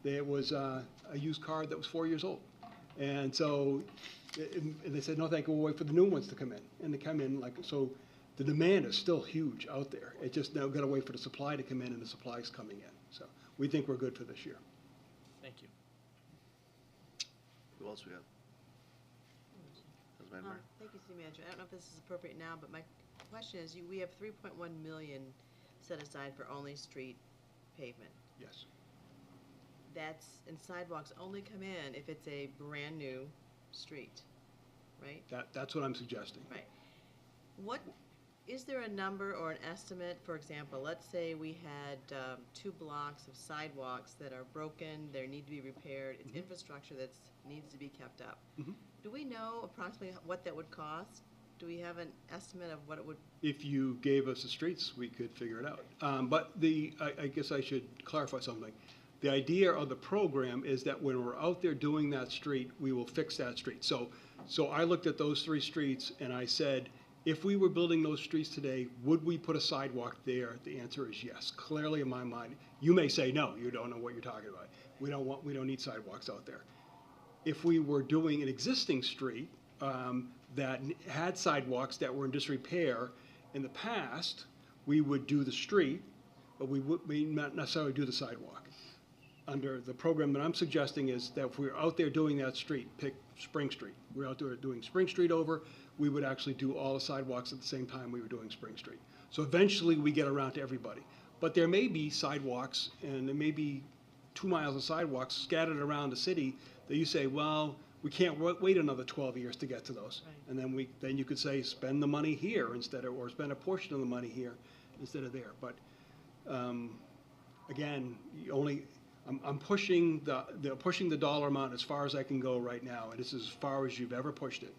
it was a used car that was 4 years old. And so and they said, no, thank you, we'll wait for the new ones to come in. And they come in so the demand is still huge out there. It just now got to wait for the supply to come in, and the supply is coming in. So we think we're good for this year. Thank you. Who else we have? Councilman Martin? Thank you, City Manager. I don't know if this is appropriate now, but my question is, we have 3.1 million set aside for only street pavement. Yes. That's, and sidewalks only come in if it's a brand-new street, right? That's what I'm suggesting. Right. Is there a number or an estimate, for example, let's say we had 2 blocks of sidewalks that are broken, they need to be repaired, it's infrastructure that needs to be kept up. Do we know approximately what that would cost? Do we have an estimate of what it would? If you gave us the streets, we could figure it out. But I guess I should clarify something. The idea of the program is that when we're out there doing that street, we will fix that street. So I looked at those 3 streets and I said, if we were building those streets today, would we put a sidewalk there? The answer is yes. Clearly in my mind, you may say no, you don't know what you're talking about. We don't need sidewalks out there. If we were doing an existing street that had sidewalks that were in disrepair in the past, we would do the street, but we would not necessarily do the sidewalk. Under the program that I'm suggesting is that if we're out there doing that street, pick Spring Street. We're out there doing Spring Street over, we would actually do all the sidewalks at the same time we were doing Spring Street. So eventually we get around to everybody. But there may be sidewalks, and there may be 2 miles of sidewalks scattered around the city that you say, well, we can't wait another 12 years to get to those. Right. And then you could say, spend the money here instead of, or spend a portion of the money here instead of there. But again, I'm pushing the dollar amount as far as I can go right now, and this is as far as you've ever pushed it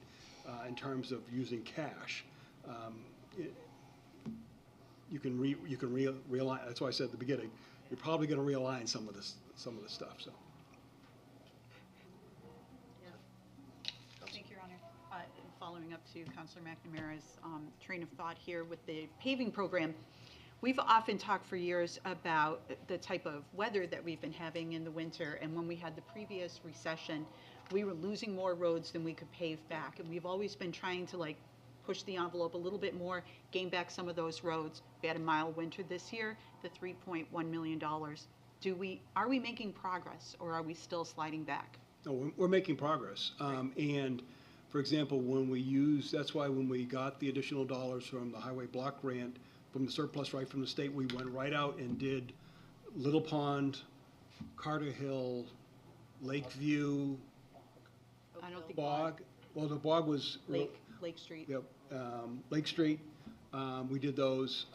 in terms of using cash. You can realign. That's why I said at the beginning, you're probably going to realign some of this stuff. So. Thank you, Your Honor. Following up to Councilor McNamara's train of thought here with the paving program, we've often talked for years about the type of weather that we've been having in the winter, and when we had the previous recession, we were losing more roads than we could pave back, and we've always been trying to push the envelope a little bit more, gain back some of those roads. We had a mild winter this year, the $3.1 million. Are we making progress, or are we still sliding back? No, we're making progress. And for example, that's why when we got the additional dollars from the highway block grant, from the surplus right from the state, we went right out and did Little Pond, Carter Hill, Lakeview, I don't think Bog. Well, the Bog was. Lake Street. Yep, Lake Street, we did those.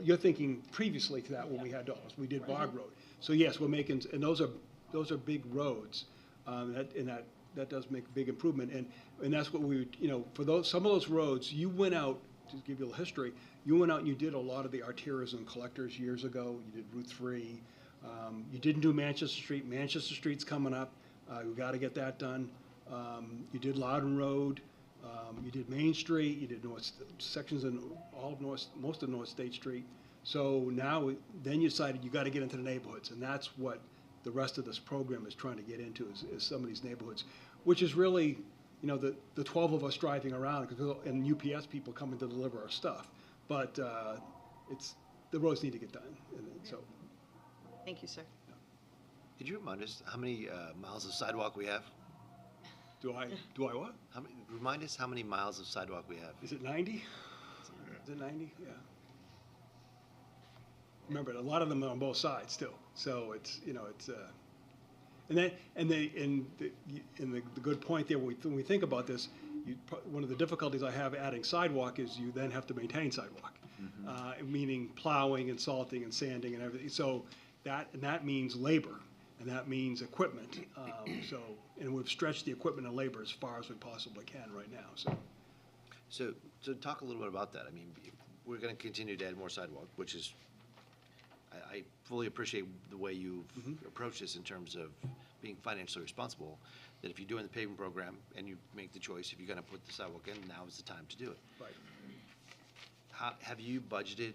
You're thinking previously to that when we had dollars. We did Bog Road. So yes, we're making, and those are big roads, that does make a big improvement. And that's what for some of those roads, you went out, to give you a little history, you went out and you did a lot of the arterials and collectors years ago. You did Route 3, You didn't do Manchester Street. Manchester Street's coming up. We've got to get that done. You did Loudon Road. You did Main Street. You did sections in most of North State Street. So now, then you decided you got to get into the neighborhoods, and that's what the rest of this program is trying to get into, is some of these neighborhoods, which is really, the 12 of us driving around, and UPS people coming to deliver our stuff. But the roads need to get done, and so. Thank you, sir. Could you remind us how many miles of sidewalk we have? Do I what? Remind us how many miles of sidewalk we have. Is it 90? Is it 90? Yeah. Remember, a lot of them are on both sides too. So it's, and the good point there, when we think about this, one of the difficulties I have adding sidewalk is you then have to maintain sidewalk, meaning plowing and salting and sanding and everything. So that means labor, and that means equipment. And we've stretched the equipment and labor as far as we possibly can right now. So talk a little bit about that. I mean, we're going to continue to add more sidewalk, which is, I fully appreciate the way you've approached this in terms of being financially responsible, that if you're doing the paving program and you make the choice, if you're going to put the sidewalk in, now is the time to do it. Right. Have you budgeted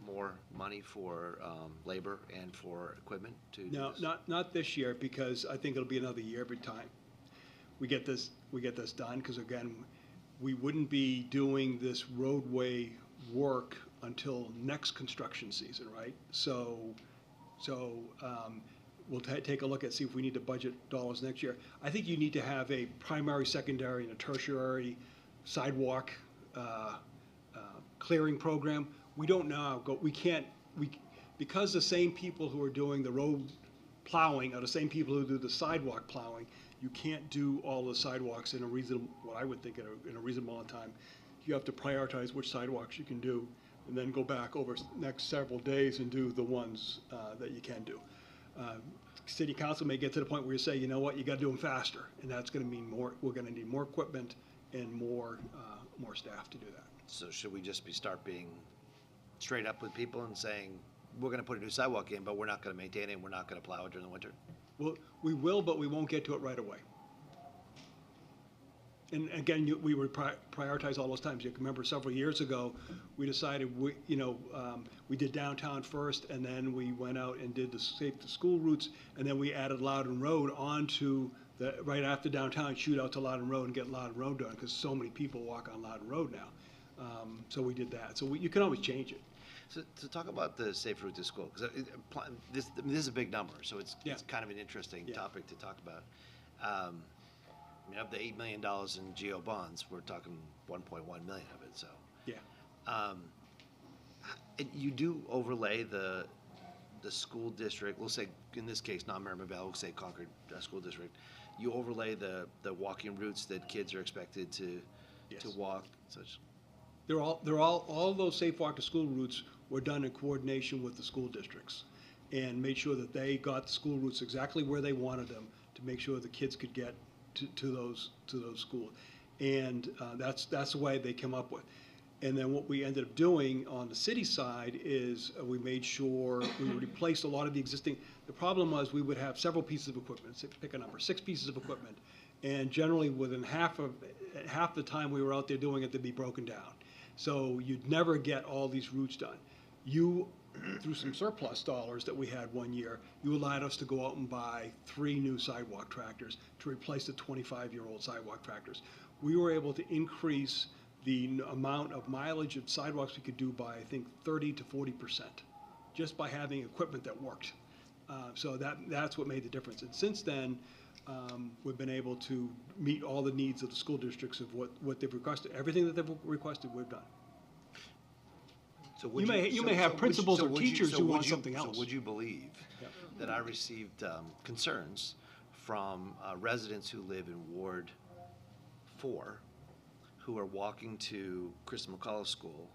more money for labor and for equipment to do No, this? not this year, because I think it'll be another year every time we get this done, because again, we wouldn't be doing this roadway work until next construction season, right? So we'll take a look see if we need to budget dollars next year. I think you need to have a primary, secondary, and a tertiary sidewalk clearing program. We don't now because the same people who are doing the road plowing are the same people who do the sidewalk plowing. You can't do all the sidewalks in a reasonable, what I would think in a reasonable amount of time. You have to prioritize which sidewalks you can do, and then go back over next several days and do the ones that you can do. City council may get to the point where you say, you know what, you got to do them faster, and that's going to mean we're going to need more equipment and more staff to do that. So should we just start being straight up with people and saying, we're going to put a new sidewalk in, but we're not going to maintain it, and we're not going to plow it during the winter? Well, we will, but we won't get to it right away. And again, we would prioritize all those times. You can remember several years ago, we decided we did downtown first, and then we went out and did the safe to school routes, and then we added Loudon Road onto right after downtown, shoot out to Loudon Road and get Loudon Road done, because so many people walk on Loudon Road now. So we did that. So you can always change it. So to talk about the safe route to school, because this is a big number, so it's kind of an interesting topic to talk about. I mean, of the $8 million in GO bonds, we're talking 1.1 million of it. So and you do overlay the school district. We'll say in this case, not Merrimack Valley. We'll say Concord School District. You overlay the walking routes that kids are expected to walk. Such. All those safe walk to school routes were done in coordination with the school districts, and made sure that they got the school routes exactly where they wanted them to make sure the kids could get to those schools. And that's the way they came up with. And then what we ended up doing on the city side is we made sure we replaced a lot of the existing. The problem was we would have several pieces of equipment, pick a number, 6 pieces of equipment, and generally within half the time we were out there doing it, they'd be broken down. So you'd never get all these routes done. Through some surplus dollars that we had one year, you allowed us to go out and buy 3 new sidewalk tractors to replace the 25-year-old sidewalk tractors. We were able to increase the amount of mileage of sidewalks we could do by, I think, 30 to 40%, just by having equipment that worked. So that's what made the difference. And since then, we've been able to meet all the needs of the school districts of what they've requested. Everything that they've requested, we've done. So you may have principals or teachers who want something else. So would you believe that I received concerns from residents who live in Ward 4 who are walking to Kristen McCullough School,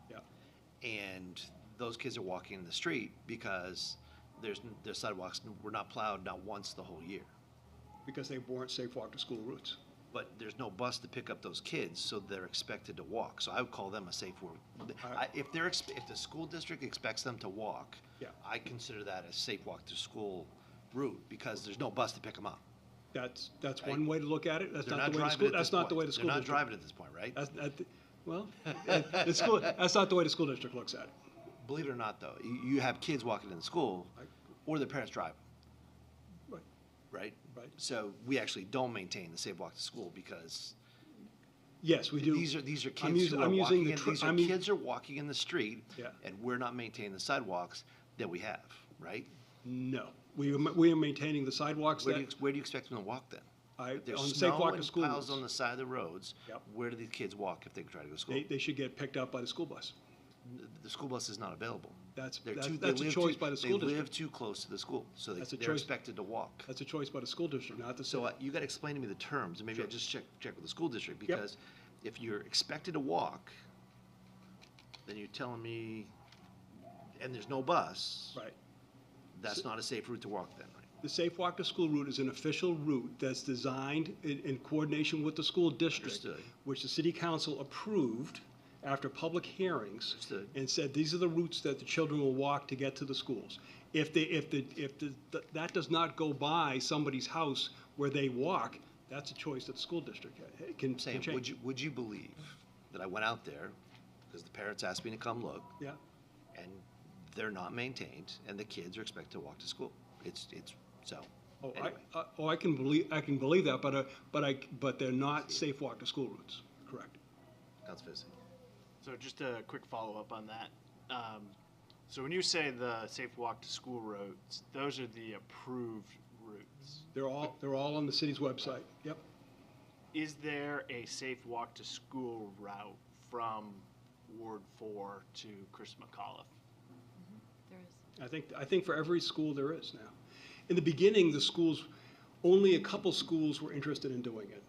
and those kids are walking in the street because their sidewalks were not plowed not once the whole year. Because they weren't safe walk to school routes. but there's no bus to pick up those kids, so they're expected to walk. So I would call them a safe route. If the school district expects them to walk, Yeah. I consider that a safe walk to school route, because there's no bus to pick them up. That's one way to look at it. That's They're not the way the driving school, at this that's not the point. way the school They're not district. driving at this point, right? Well, the school, that's not the way the school district looks at it. Believe it or not, though, you have kids walking into school, or their parents driving, Right. right? Right. So we actually don't maintain the safe walk to school, because Yes, we do. these are I'm kids using- who are I'm using walking the in, tr- these are I'm u- kids are walking in the street, Yeah. and we're not maintaining the sidewalks that we have, right? No, we are maintaining the sidewalks Where do that, you, where do you expect them to walk then? If on there's the safe snow walk to and school piles routes. on the side of the roads, Yep. where do these kids walk if they try to go to school? They should get picked up by the school bus. The school bus is not available. That's They're a they live choice too- by the school They live district. too close to the school, so That's a they're choice. expected to walk. That's a choice by the school district, not the city. So you gotta explain to me the terms, and maybe I Sure. just check with the school district, Yep. because if you're expected to walk, then you're telling me, and there's no bus, Right. that's not a safe route to walk then, right? The Safe Walk to School route is an official route that's designed in coordination with the school district, Understood. which the city council approved after public hearings. Understood. And said, these are the routes that the children will walk to get to the schools. If that does not go by somebody's house where they walk, that's a choice that the school district can I'm saying, change. would you believe that I went out there, because the parents asked me to come look, Yeah, and they're not maintained, and the kids are expected to walk to school? So, anyway. I can believe that, but they're not safe walk to school routes, correct? Council Fizzi. So just a quick follow-up on that. So when you say the safe walk to school routes, those are the approved routes. They're all on the city's website, yep. Is there a safe walk to school route from Ward 4 to Chris McAuliffe? There is. I think for every school there is now. In the beginning, the schools, only a couple schools were interested in doing it.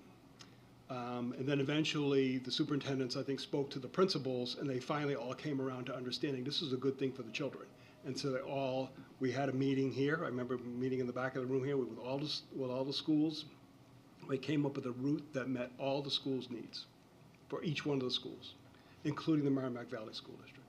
And then eventually, the superintendents, I think, spoke to the principals, and they finally all came around to understanding this is a good thing for the children. And so we had a meeting here, I remember a meeting in the back of the room here with all the schools. We came up with a route that met all the schools' needs for each one of the schools, including the Merrimack Valley School District.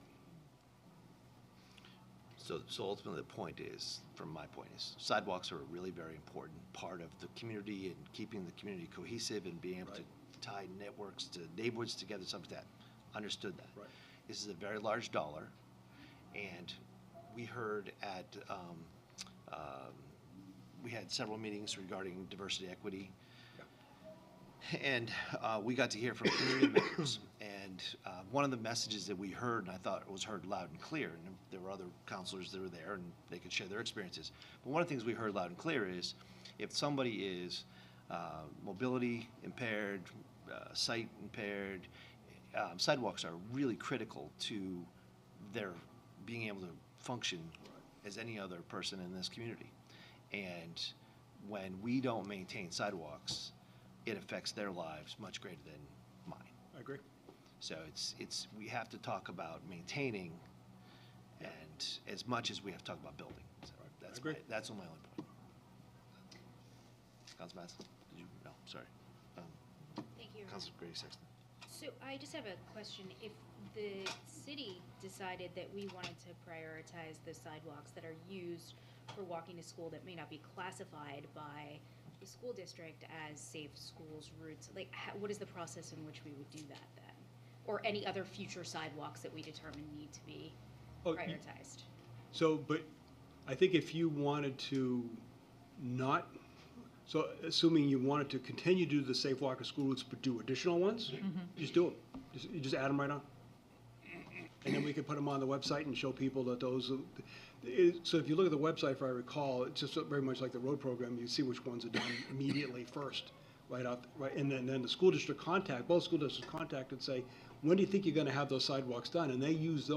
So ultimately, the point is, from my point is, sidewalks are a really very important part of the community and keeping the community cohesive and being able to tie networks to neighborhoods together, something like that. Understood that. Right. This is a very large dollar, and we heard at, we had several meetings regarding diversity, equity. And we got to hear from community members, and one of the messages that we heard, and I thought it was heard loud and clear, and there were other counselors that were there, and they could share their experiences. But one of the things we heard loud and clear is, if somebody is mobility impaired, sight impaired, sidewalks are really critical to their being able to function as any other person in this community. And when we don't maintain sidewalks, it affects their lives much greater than mine. I agree. So we have to talk about maintaining, and as much as we have to talk about building. So agree. that's my only point. Councilman Madsen, did you, no, sorry. Thank you. Councilor Grady Sexton. So I just have a question. If the city decided that we wanted to prioritize the sidewalks that are used for walking to school that may not be classified by the school district as safe schools routes, like what is the process in which we would do that then? Or any other future sidewalks that we determine need to be prioritized? So, but I think if you wanted to not, so assuming you wanted to continue to do the safe walk to school routes, but do additional ones, just do them. You just add them right on. And then we could put them on the website and show people that those, so if you look at the website, if I recall, it's just very much like the road program, you see which ones are done immediately first, right out, right, and then the school district both school districts contact and say, when do you think you're gonna have those sidewalks done? And they use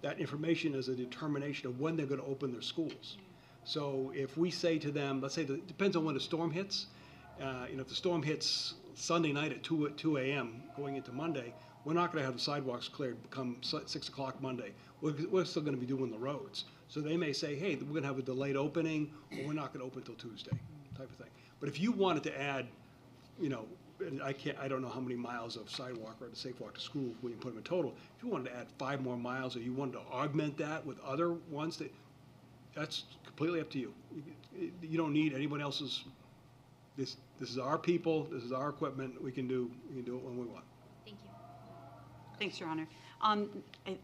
that information as a determination of when they're gonna open their schools. So if we say to them, let's say, it depends on when the storm hits, if the storm hits Sunday night at 2 a.m. going into Monday, we're not gonna have the sidewalks cleared come 6 o'clock Monday. We're still gonna be doing the roads. So they may say, hey, we're gonna have a delayed opening, or we're not gonna open till Tuesday, type of thing. But if you wanted to add, and I don't know how many miles of sidewalk or the Safe Walk to School when you put them in total. If you wanted to add 5 more miles, or you wanted to augment that with other ones, that's completely up to you. You don't need anyone else's, this is our people, this is our equipment, we can do it when we want. Thank you. Thanks, Your Honor.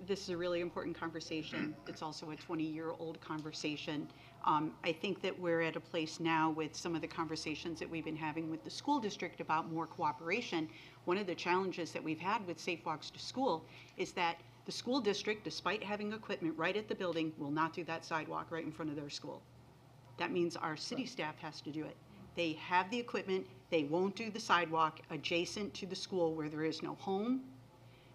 This is a really important conversation. It's also a 20-year-old conversation. I think that we're at a place now with some of the conversations that we've been having with the school district about more cooperation. One of the challenges that we've had with Safe Walks to School is that the school district, despite having equipment right at the building, will not do that sidewalk right in front of their school. That means our city staff has to do it. They have the equipment, they won't do the sidewalk adjacent to the school where there is no home,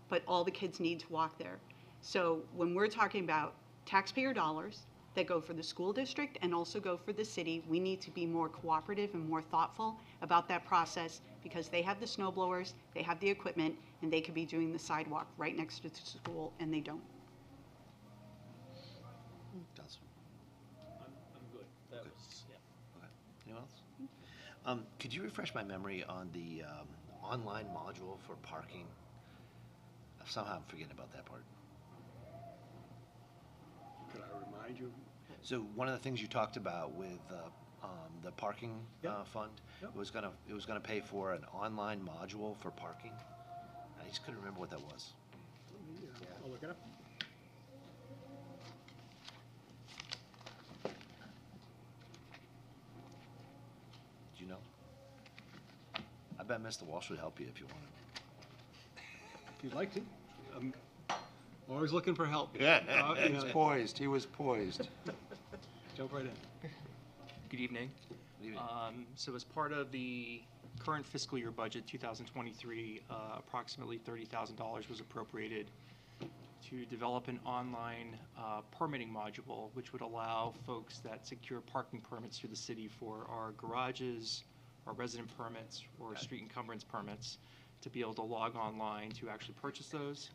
but all the kids need to walk there. So when we're talking about taxpayer dollars that go for the school district and also go for the city, we need to be more cooperative and more thoughtful about that process, because they have the snow blowers, they have the equipment, and they could be doing the sidewalk right next to the school, and they don't. Counselor? I'm good. That was, yeah. Okay. Anyone else? Could you refresh my memory on the online module for parking? Somehow I'm forgetting about that part. Could I remind you? So one of the things you talked about with the parking Yep. fund, Yep. it was gonna pay for an online module for parking. I just couldn't remember what that was. I'll look it up. Do you know? I bet Mr. Walsh would help you if you wanted. If you'd like to. I'm always looking for help. Yeah. You know, Poised, he was poised. jump right in. Good evening. Good evening. So as part of the current fiscal year budget, 2023, approximately $30,000 was appropriated to develop an online permitting module, which would allow folks that secure parking permits through the city for our garages, our resident permits, or street encumbrance permits, to be able to log online to actually purchase those.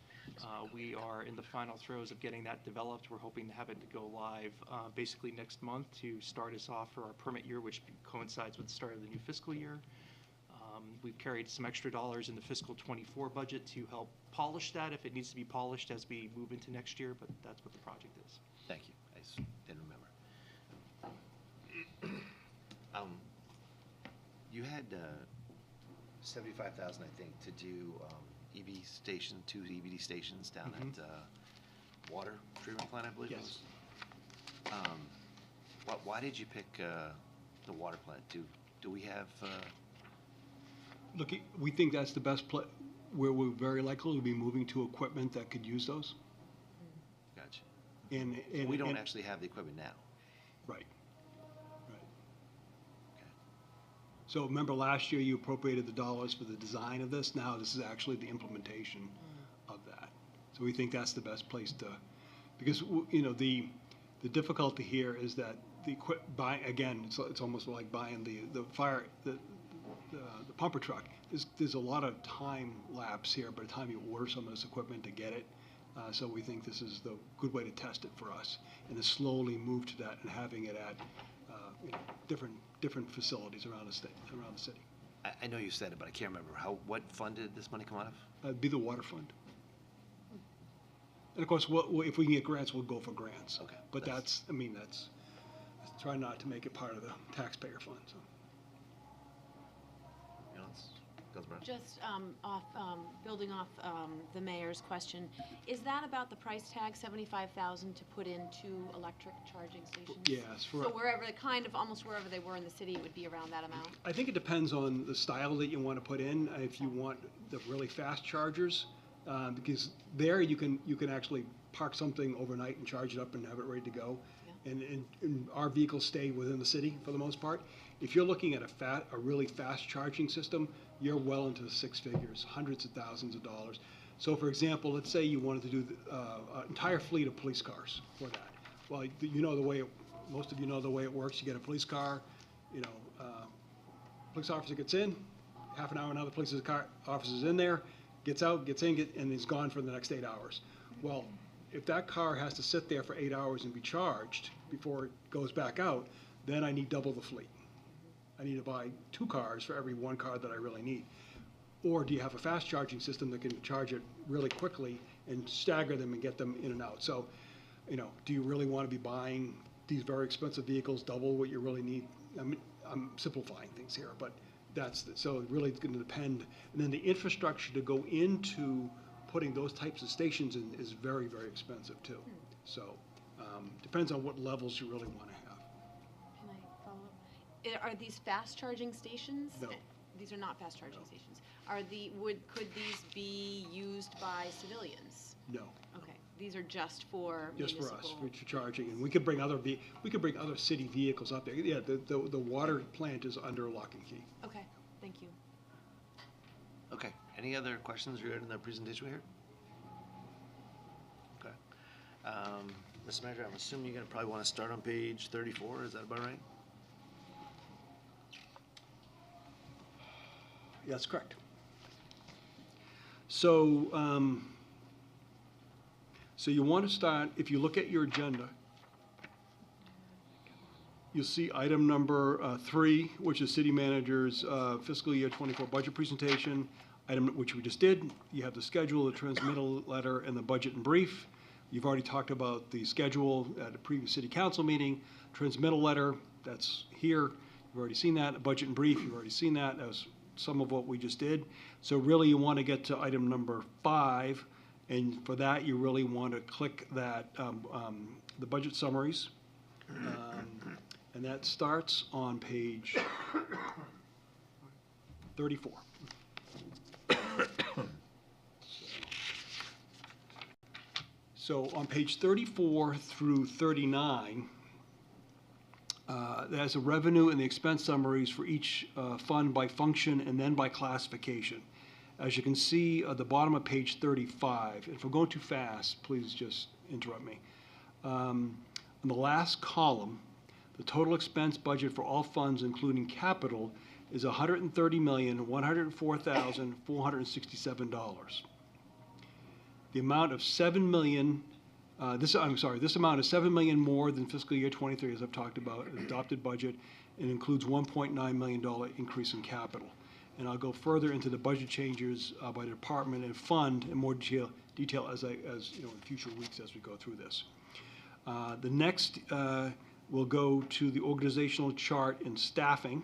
We are in the final throes of getting that developed. We're hoping to have it to go live basically next month to start us off for our permit year, which coincides with the start of the new fiscal year. We've carried some extra dollars in the fiscal '24 budget to help polish that if it needs to be polished as we move into next year, but that's what the project is. Thank you. I just didn't remember. You had 75,000, I think, to do EV station, 2 EVD stations down at water treatment plant, I believe it was. Why did you pick the water plant? Do we have? Look, we think that's the best where we're very likely to be moving to equipment that could use those. Gotcha. And We don't actually have the equipment now. Right. So remember last year you appropriated the dollars for the design of this. Now this is actually the implementation of that. So we think that's the best place to, because you know the difficulty here is that again it's almost like buying the pumper truck. There's a lot of time lapse here by the time you order some of this equipment to get it. So we think this is the good way to test it for us, and to slowly move to that and having it at different facilities around the city. I know you said it, but I can't remember. What fund did this money come out of? It'd be the water fund. And of course, if we can get grants, we'll go for grants. Okay. But that's try not to make it part of the taxpayer fund, so. Anyone else? Councilor Brown? Just building off the mayor's question, is that about the price tag, 75,000 to put in 2 electric charging stations? Yes. So almost wherever they were in the city, it would be around that amount? I think it depends on the style that you want to put in. If you want the really fast chargers, because there you can actually park something overnight and charge it up and have it ready to go. Yeah. And our vehicles stay within the city for the most part. If you're looking at a really fast charging system, you're well into the 6 figures, hundreds of thousands of dollars. So for example, let's say you wanted to do an entire fleet of police cars for that. Well, you know most of you know the way it works. You get a police car, police officer gets in, half an hour another police officer's in there, gets out, gets in, and is gone for the next 8 hours. Well, if that car has to sit there for 8 hours and be charged before it goes back out, then I need double the fleet. I need to buy 2 cars for every 1 car that I really need. Or do you have a fast charging system that can charge it really quickly and stagger them and get them in and out? So, do you really want to be buying these very expensive vehicles, double what you really need? I mean, I'm simplifying things here, but so it really is going to depend. And then the infrastructure to go into putting those types of stations in is very, very expensive too. So, depends on what levels you really want to have. Can I follow up? Are these fast charging stations? No. These are not fast charging stations. Could these be used by civilians? No, Okay, these are just for just for us, municipal. for charging, and we could bring other city vehicles up there. Yeah, the water plant is under lock and key. Okay, thank you. Okay, any other questions regarding the presentation we heard? Okay. Mr. Manager, I'm assuming you're gonna probably wanna start on page 34, is that about right? Yeah, that's correct. So, so you want to start, if you look at your agenda, you'll see item number 3, which is city manager's fiscal year 24 budget presentation, item which we just did. You have the schedule, the transmittal letter, and the budget and brief. You've already talked about the schedule at a previous city council meeting. Transmittal letter, that's here. You've already seen that. A budget and brief, you've already seen that. That was some of what we just did. So really you want to get to item number 5, and for that you really want to click that, the budget summaries. And that starts on page 34. So on page 34 through 39, there's a revenue and the expense summaries for each fund by function and then by classification. As you can see at the bottom of page 35, if I'm going too fast, please just interrupt me. On the last column, the total expense budget for all funds, including capital, is $130,104,467. The amount of $7 million. This amount is $7 million more than fiscal year 23, as I've talked about, an adopted budget, and includes $1.9 million increase in capital. And I'll go further into the budget changes by department and fund in more detail as in future weeks as we go through this. The next we'll go to the organizational chart and staffing,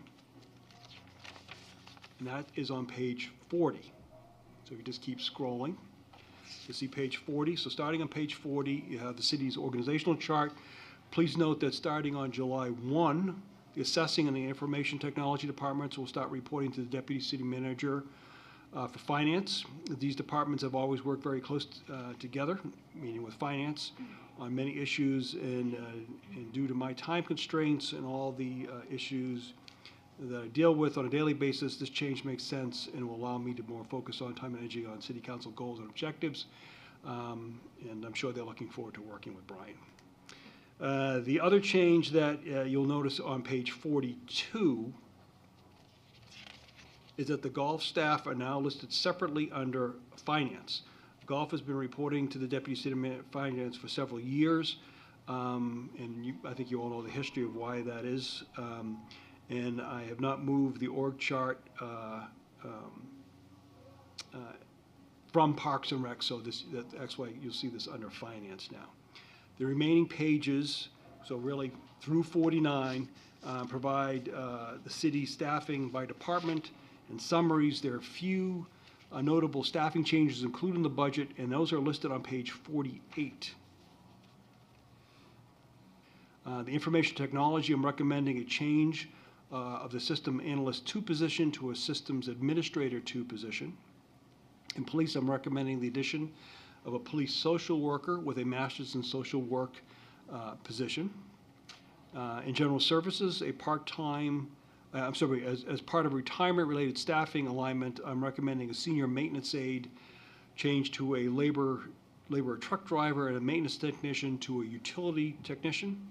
and that is on page 40. So you just keep scrolling. You see page 40. So starting on page 40, you have the city's organizational chart. Please note that starting on July 1, the assessing and the information technology departments will start reporting to the deputy city manager for finance. These departments have always worked very close together, meaning with finance, on many issues, and due to my time constraints and all the issues that I deal with on a daily basis, this change makes sense and will allow me to more focus on time and energy on city council goals and objectives. And I'm sure they're looking forward to working with Brian. The other change that you'll notice on page 42 is that the golf staff are now listed separately under finance. Golf has been reporting to the deputy city manager finance for several years, and I think you all know the history of why that is. And I have not moved the org chart from Parks and Rec, so that's why you'll see this under finance now. The remaining pages, so really through 49, provide the city staffing by department and summaries. There are a few notable staffing changes included in the budget, and those are listed on page 48. The information technology, I'm recommending a change of the system analyst 2 position to a systems administrator 2 position. In police, I'm recommending the addition of a police social worker with a master's in social work position. In general services, a part-time, as part of retirement-related staffing alignment, I'm recommending a senior maintenance aide change to a labor truck driver and a maintenance technician to a utility technician.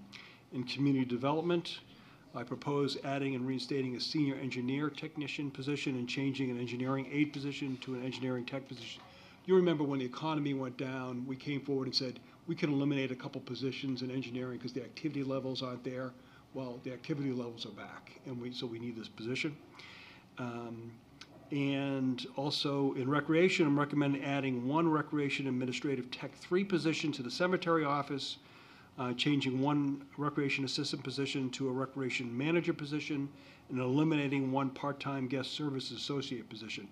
In community development, I propose adding and reinstating a senior engineer technician position and changing an engineering aide position to an engineering tech position. You remember when the economy went down, we came forward and said we can eliminate a couple positions in engineering because the activity levels aren't there. Well, the activity levels are back, and so we need this position. And also in recreation, I'm recommending adding one recreation administrative tech 3 position to the cemetery office, changing one recreation assistant position to a recreation manager position, and eliminating one part-time guest services associate position.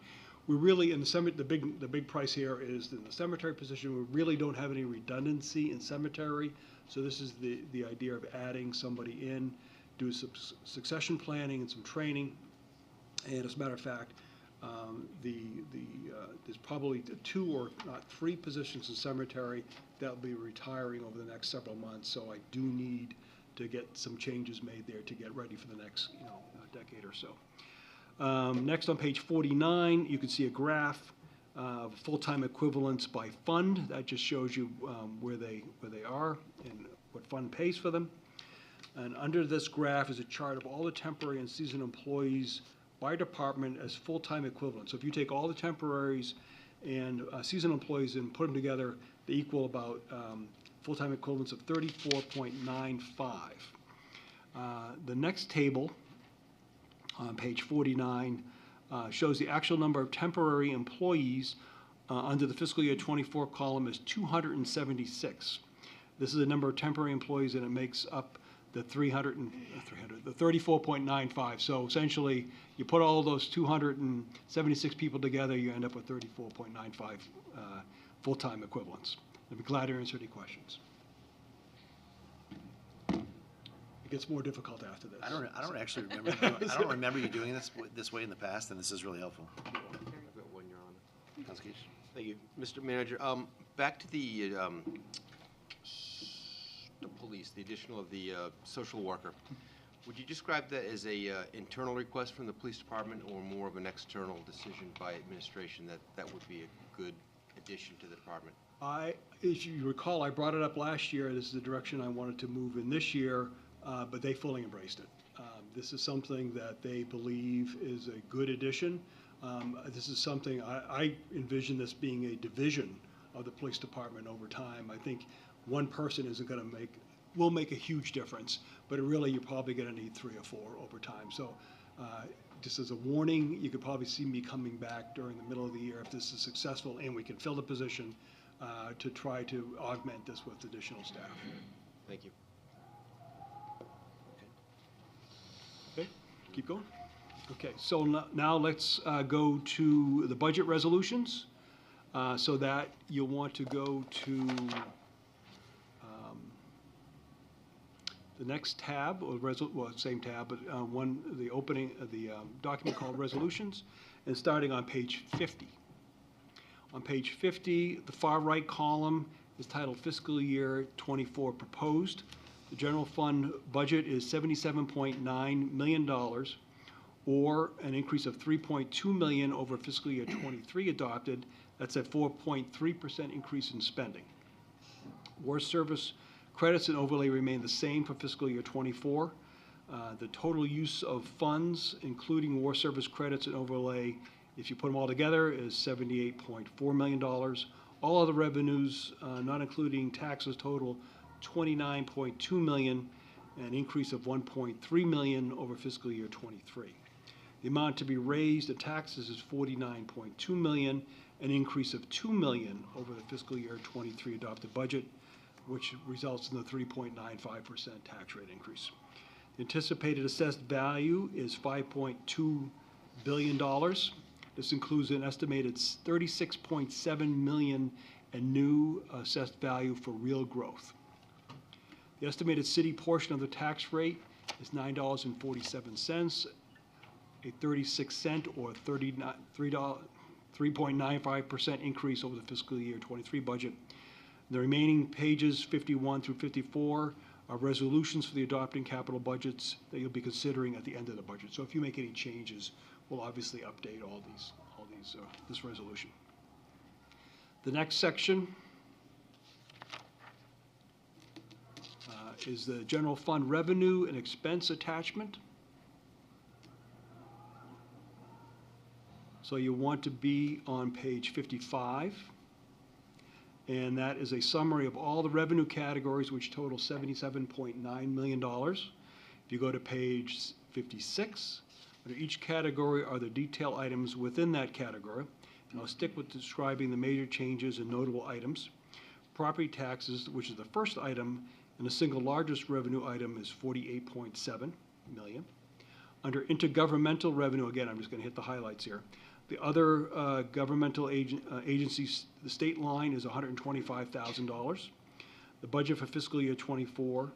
We really, in the big price here is in the cemetery position, we really don't have any redundancy in cemetery. So this is the idea of adding somebody in, do some succession planning and some training. And as a matter of fact, there's probably 2 or not 3 positions in cemetery that will be retiring over the next several months. So I do need to get some changes made there to get ready for the next decade or so. Next on page 49, you can see a graph of full-time equivalents by fund. That just shows you where they are and what fund pays for them. And under this graph is a chart of all the temporary and seasonal employees by department as full-time equivalents. So if you take all the temporaries and seasonal employees and put them together, they equal about full-time equivalents of 34.95. The next table on page 49 shows the actual number of temporary employees under the fiscal year 24 column is 276. This is the number of temporary employees, and it makes up the 34.95. So essentially, you put all of those 276 people together, you end up with 34.95 full-time equivalents. I'd be glad to answer any questions. It gets more difficult after this. I don't actually remember. I don't remember you doing this way in the past, and this is really helpful. I've got one, Your Honor. Councilor Keach. Thank you. Mr. Manager, back to the police, the additional of the social worker. Would you describe that as a internal request from the police department or more of an external decision by administration that would be a good addition to the department? As you recall, I brought it up last year. This is the direction I wanted to move in this year, but they fully embraced it. This is something that they believe is a good addition. This is something I envision this being a division of the police department over time. I think one person isn't going to will make a huge difference, but really you're probably going to need 3 or 4 over time. So just as a warning, you could probably see me coming back during the middle of the year if this is successful and we can fill the position to try to augment this with additional staff. Thank you. Okay, keep going. Okay, so now let's go to the budget resolutions. So that you'll want to go to the next tab, or same tab, but the opening of the document called Resolutions, and starting on page 50. On page 50, the far right column is titled Fiscal Year 24 Proposed. The general fund budget is $77.9 million, or an increase of $3.2 million over fiscal year 23 adopted. That's a 4.3% increase in spending. War service credits and overlay remain the same for fiscal year 24. The total use of funds, including war service credits and overlay, if you put them all together, is $78.4 million. All other revenues, not including taxes, total $29.2 million, an increase of $1.3 million over fiscal year 23. The amount to be raised in taxes is $49.2 million, an increase of $2 million over the fiscal year 23 adopted budget, which results in the 3.95% tax rate increase. The anticipated assessed value is $5.2 billion. This includes an estimated $36.7 million in new assessed value for real growth. The estimated city portion of the tax rate is $9.47, a 36-cent or 3.95% increase over the fiscal year 23 budget. The remaining pages 51 through 54 are resolutions for the adopting capital budgets that you'll be considering at the end of the budget. So if you make any changes, we'll obviously update this resolution. The next section is the general fund revenue and expense attachment. So you want to be on page 55. And that is a summary of all the revenue categories, which total $77.9 million. If you go to page 56, Under each category are the detail items within that category. And I'll stick with describing the major changes and notable items. Property taxes, which is the first item, and the single largest revenue item is $48.7 million. Under intergovernmental revenue, again, I'm just going to hit the highlights here. The other governmental agencies, the state line is $125,000. The budget for fiscal year '24,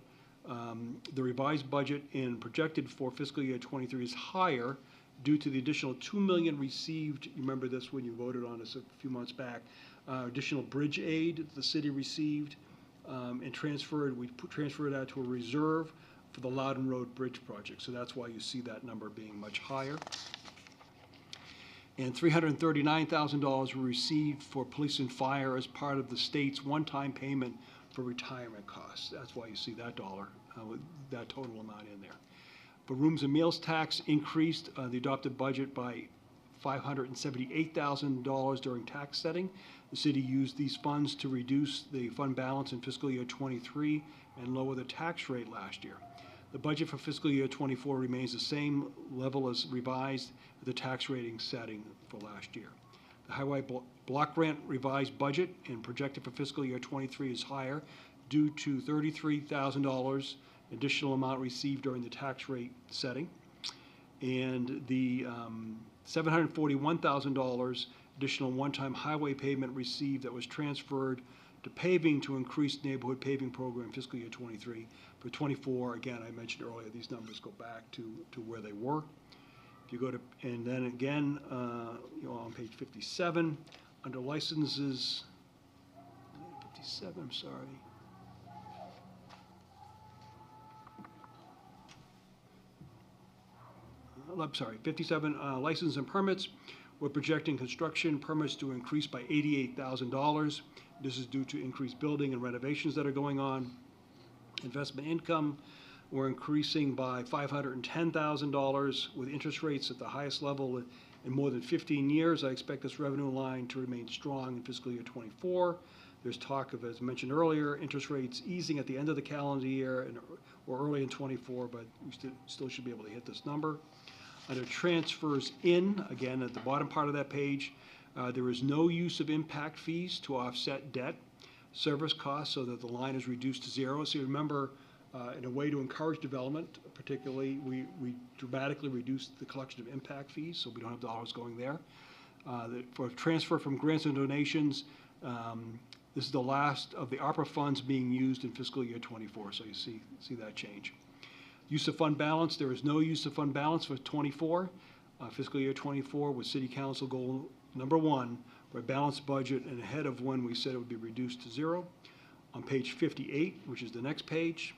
the revised budget and projected for fiscal year '23 is higher due to the additional $2 million received. You remember this when you voted on this a few months back. Additional bridge aid the city received and transferred. We transferred that to a reserve for the Loudon Road Bridge project. So that's why you see that number being much higher. And $339,000 were received for police and fire as part of the state's one-time payment for retirement costs. That's why you see that that total amount in there. For rooms and meals tax increased the adopted budget by $578,000 during tax setting. The city used these funds to reduce the fund balance in fiscal year '23 and lower the tax rate last year. The budget for fiscal year '24 remains the same level as revised at the tax rating setting for last year. The highway block grant revised budget and projected for fiscal year '23 is higher due to $33,000 additional amount received during the tax rate setting, and the $741,000 additional one-time highway payment received that was transferred to paving to increase neighborhood paving program fiscal year '23. For '24, again, I mentioned earlier, these numbers go back to where they were. If you go to, and then again, on page 57, under licenses, 57, I'm sorry. I'm sorry, 57, license and permits. We're projecting construction permits to increase by $88,000. This is due to increased building and renovations that are going on. Investment income, we're increasing by $510,000 with interest rates at the highest level in more than 15 years. I expect this revenue line to remain strong in fiscal year '24. There's talk of, as mentioned earlier, interest rates easing at the end of the calendar year or early in '24, but we still should be able to hit this number. Under transfers in, again, at the bottom part of that page, there is no use of impact fees to offset debt service costs so that the line is reduced to zero. So you remember, in a way to encourage development, particularly, we dramatically reduced the collection of impact fees, so we don't have dollars going there. For transfer from grants and donations, this is the last of the ARPA funds being used in fiscal year '24, so you see that change. Use of fund balance, there is no use of fund balance for '24. Fiscal year '24 was City Council goal number 1 for a balanced budget and ahead of when we said it would be reduced to zero. On page 58, which is the next page,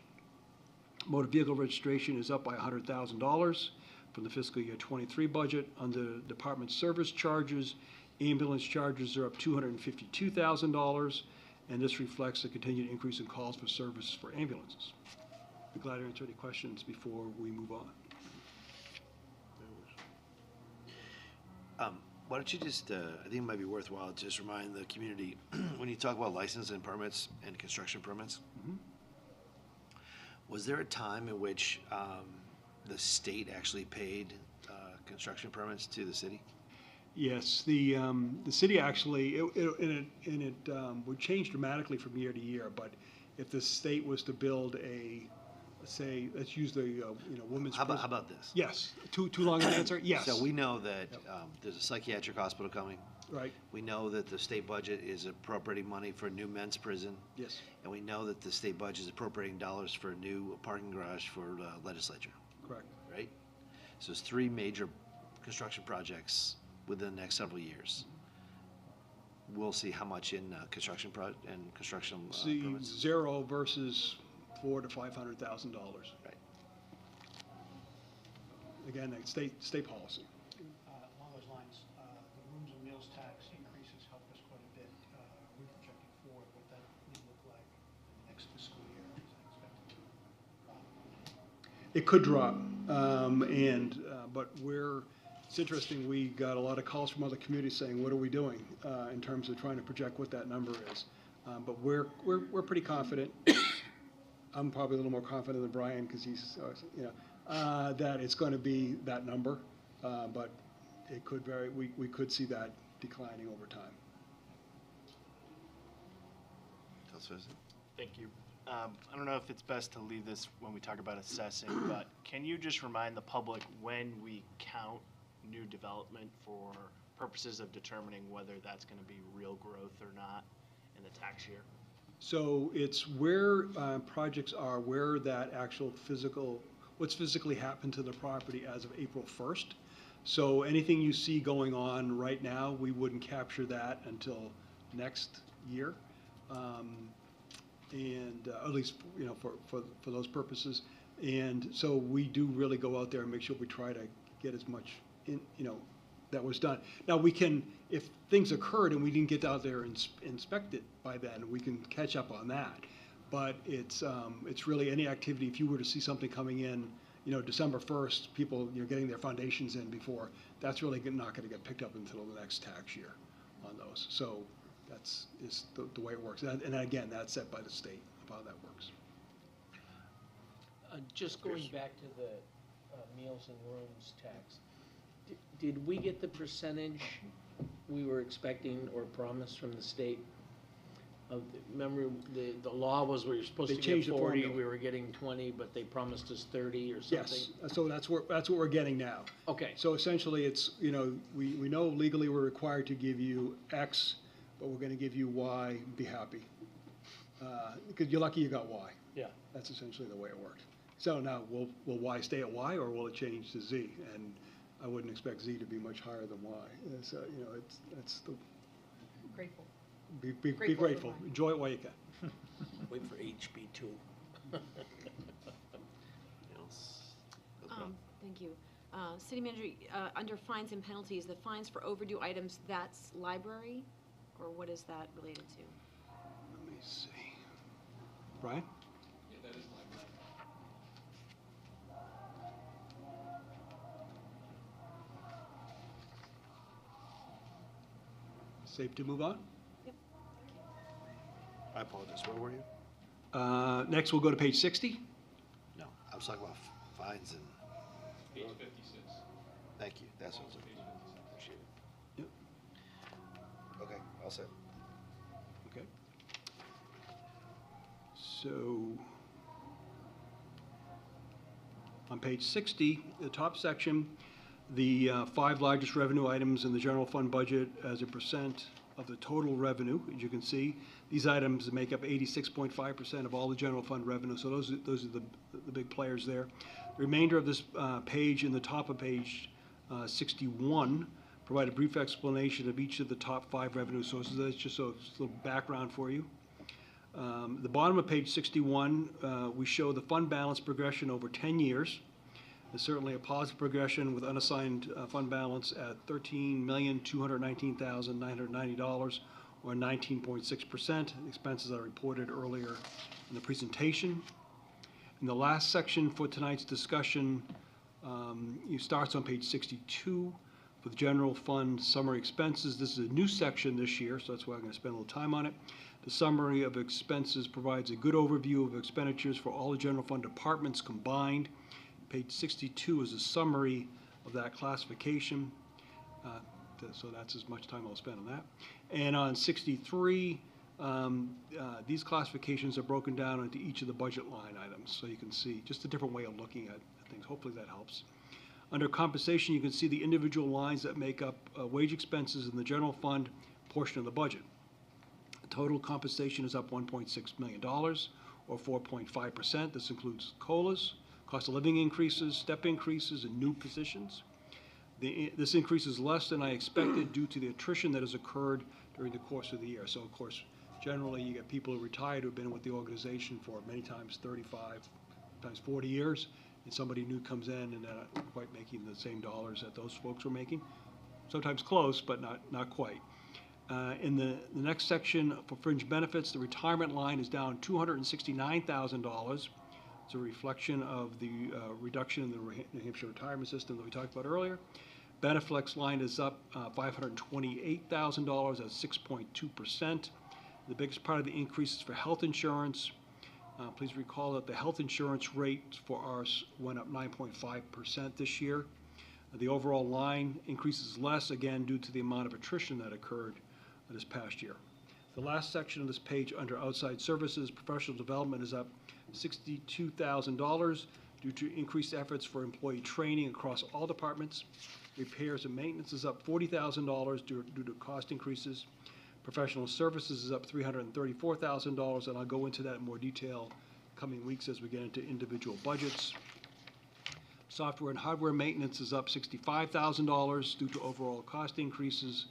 motor vehicle registration is up by $100,000 from the fiscal year '23 budget. Under department service charges, ambulance charges are up $252,000, and this reflects the continued increase in calls for service for ambulances. I'd be glad to answer any questions before we move on. Why don't you just, I think it might be worthwhile to just remind the community, when you talk about license and permits and construction permits, was there a time in which the state actually paid construction permits to the city? Yes, the city actually, it would change dramatically from year to year, but if the state was to build say, let's use the women's. How about this? Yes, too long an answer. Yes. So we know that there's a psychiatric hospital coming. Right. We know that the state budget is appropriating money for a new men's prison. Yes. And we know that the state budget is appropriating dollars for a new parking garage for legislature. Correct. Right. So it's 3 major construction projects within the next several years. We'll see how much in construction permits. Zero versus $400,000 to $500,000. Right. Again, state policy. Along those lines, the rooms and meals tax increases help us quite a bit. We're projecting forward what that may look like in the next fiscal year. Is that expected to drop? It could drop, but it's interesting, we got a lot of calls from other communities saying, what are we doing in terms of trying to project what that number is? But we're pretty confident. I'm probably a little more confident than Brian because he's, that it's going to be that number. but it could vary, we could see that declining over time. Councilor Vincent? Thank you. I don't know if it's best to leave this when we talk about assessing, but can you just remind the public when we count new development for purposes of determining whether that's going to be real growth or not in the tax year? So it's where projects are, where that actual what's physically happened to the property as of April 1st. So anything you see going on right now, we wouldn't capture that until next year. And at least, you know, for those purposes. And so we do really go out there and make sure we try to get as much in, you know, that was done. Now, we can, if things occurred and we didn't get out there and inspect it by then, we can catch up on that. But it's really any activity, if you were to see something coming in, you know, December 1st, people, you know, getting their foundations in before, that's really not going to get picked up until the next tax year on those. So that's the way it works. And again, that's set by the state of how that works. Just going back to the meals and rooms tax, did we get the percentage we were expecting or promised from the state? Remember, the law was we were supposed They to changed get the 40, formula. we were getting 20, but they promised us 30 or something? Yes, so that's what we're getting now. Okay. So essentially, it's, you know, we know legally we're required to give you X, but we're going to give you Y, be happy. Because you're lucky you got Y. Yeah. That's essentially the way it worked. So now, will Y stay at Y, or will it change to Z? And I wouldn't expect Z to be much higher than Y. So, you know, that's the, Grateful. be Grateful for grateful, Y. enjoy it while you can. Wait for HB2. Thank you. City Manager, under fines and penalties, the fines for overdue items, that's library? Or what is that related to? Let me see. Brian? Yeah, that is library. Safe to move on? I apologize, where were you? Next, we'll go to page 60. No, I was talking about fines and, Page 56. thank you, that's what I was looking for. Appreciate it. Yep. Okay, all set. Okay. So, on page 60, the top section, the 5 largest revenue items in the general fund budget as a percent of the total revenue. As you can see, these items make up 86.5% of all the general fund revenue, so those are the big players there. The remainder of this page, in the top of page 61, provide a brief explanation of each of the top 5 revenue sources. That's just so it's a little background for you. The bottom of page 61, we show the fund balance progression over 10 years. There's certainly a positive progression with unassigned fund balance at $13,219,990, or 19.6%. Expenses are reported earlier in the presentation. In the last section for tonight's discussion, it starts on page 62 for the general fund summary expenses. This is a new section this year, so that's why I'm going to spend a little time on it. The summary of expenses provides a good overview of expenditures for all the general fund departments combined. Page 62 is a summary of that classification. So that's as much time I'll spend on that. And on 63, these classifications are broken down into each of the budget line items. So you can see just a different way of looking at things. Hopefully that helps. Under compensation, you can see the individual lines that make up wage expenses in the general fund portion of the budget. Total compensation is up $1.6 million, or 4.5%. This includes COLAs, cost of living increases, step increases, and new positions. This increase is less than I expected due to the attrition that has occurred during the course of the year. So, of course, generally you get people who retired who have been with the organization for many times 35, times 40 years, and somebody new comes in and they're not quite making the same dollars that those folks were making. Sometimes close, but not quite. In the next section for fringe benefits, the retirement line is down $269,000. It's a reflection of the reduction in the New Hampshire retirement system that we talked about earlier. Beneflex line is up $528,000 at 6.2%. The biggest part of the increase is for health insurance. Please recall that the health insurance rate for ours went up 9.5% this year. The overall line increases less, again, due to the amount of attrition that occurred this past year. The last section of this page, under outside services, professional development is up $62,000 due to increased efforts for employee training across all departments. Repairs and maintenance is up $40,000 due to cost increases. Professional services is up $334,000, and I'll go into that in more detail coming weeks as we get into individual budgets. Software and hardware maintenance is up $65,000 due to overall cost increases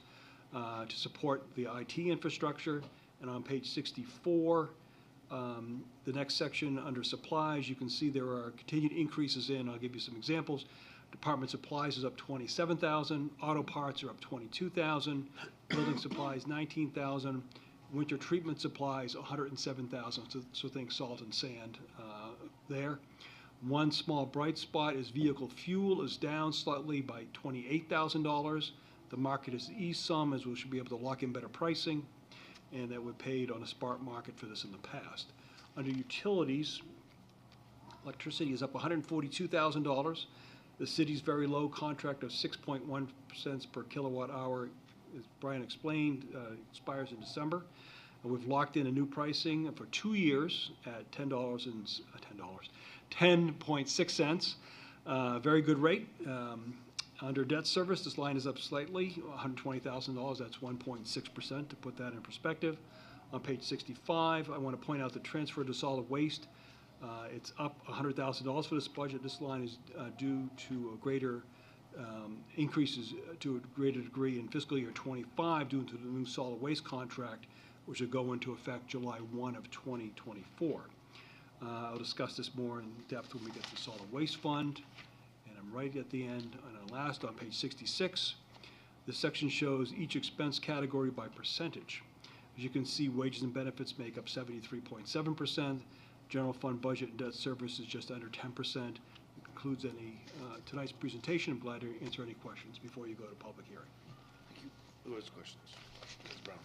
to support the IT infrastructure. And on page 64, the next section under supplies, you can see there are continued increases in, I'll give you some examples. Department supplies is up $27,000, auto parts are up $22,000, building supplies $19,000, winter treatment supplies $107,000, so think salt and sand there. One small bright spot is vehicle fuel is down slightly by $28,000. The market has eased some, as we should be able to lock in better pricing, and that we paid on a spot market for this in the past. Under utilities, electricity is up $142,000. The city's very low contract of 6.1 cents per kilowatt hour, as Brian explained, expires in December. And we've locked in a new pricing for 2 years at $10.6 cents. Very good rate. Under debt service, this line is up slightly, $120,000. That's 1.6%, to put that in perspective. On page 65, I want to point out the transfer to solid waste. It's up $100,000 for this budget. This line is due to a greater increases to a greater degree in fiscal year 25 due to the new solid waste contract, which will go into effect July 1 of 2024. I'll discuss this more in depth when we get to the solid waste fund. And I'm right at the end, and last on page 66. This section shows each expense category by percentage. As you can see, wages and benefits make up 73.7%. General fund budget and debt service is just under 10%. It concludes tonight's presentation. I'm glad to answer any questions before you go to public hearing. Thank you. Who has questions? Ms. Brown.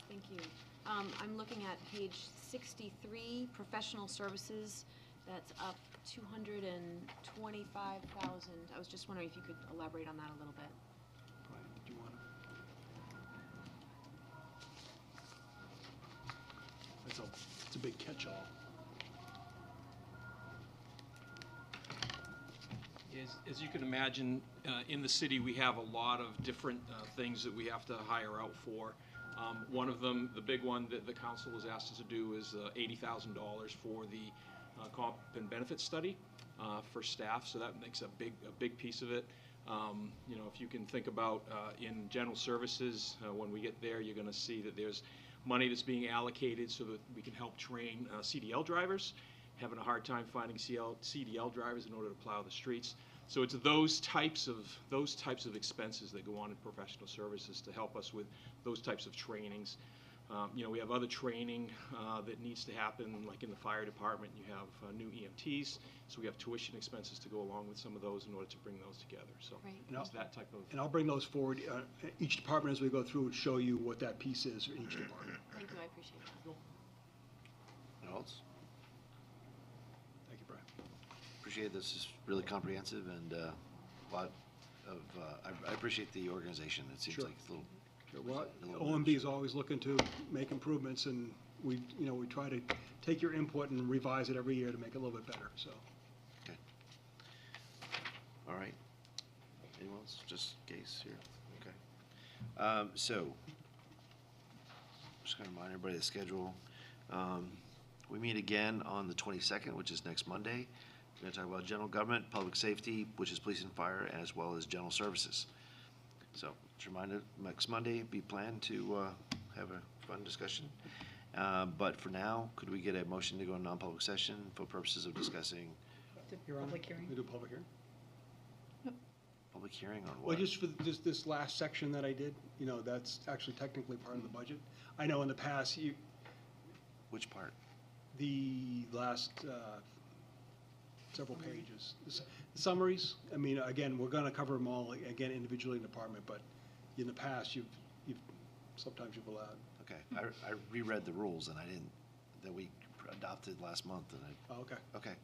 Thank you. I'm looking at page 63, professional services. That's up $225,000. I was just wondering if you could elaborate on that a little bit. Brian, did you want to? It's a big catch-all. As you can imagine, in the city, we have a lot of different things that we have to hire out for. One of them, the big one that the council has asked us to do, is $80,000 for the comp and benefit study for staff. So that makes a big piece of it. You know, if you can think about in general services, when we get there, you're going to see that there's money that's being allocated so that we can help train CDL drivers. Having a hard time finding CDL drivers in order to plow the streets. So it's those types of expenses that go on in professional services to help us with those types of trainings. You know, we have other training that needs to happen, like in the fire department. You have new EMTs, so we have tuition expenses to go along with some of those in order to bring those together. So Right. it's that type of. And I'll bring those forward. Each department, as we go through, will show you what that piece is in each department. Thank you, I appreciate that. Anyone else? Thank you, Brian. Appreciate this. Is really comprehensive and a lot of, I appreciate the organization. It seems Sure. like it's a little. Sure. Well, a little OMB is always looking to make improvements, and we try to take your input and revise it every year to make it a little bit better, so. Okay. All right. Anyone else? Just Gase here? Okay. So, just gonna remind everybody of the schedule. We meet again on the 22nd, which is next Monday. We're gonna talk about general government, public safety, which is police and fire, as well as general services. So, just a reminder, next Monday, be planned to have a fun discussion. But for now, could we get a motion to go in non-public session for purposes of discussing Public hearing? We do a public hearing? public hearing on Well, what? just for this last section that I did, that's actually technically part of the budget. I know in the past, Which part? the last several pages. The summaries, I mean, again, we're gonna cover them all, again, individually in the department, but in the past, sometimes you've allowed. Okay, I reread the rules and I didn't, that we adopted last month and Oh, okay, okay,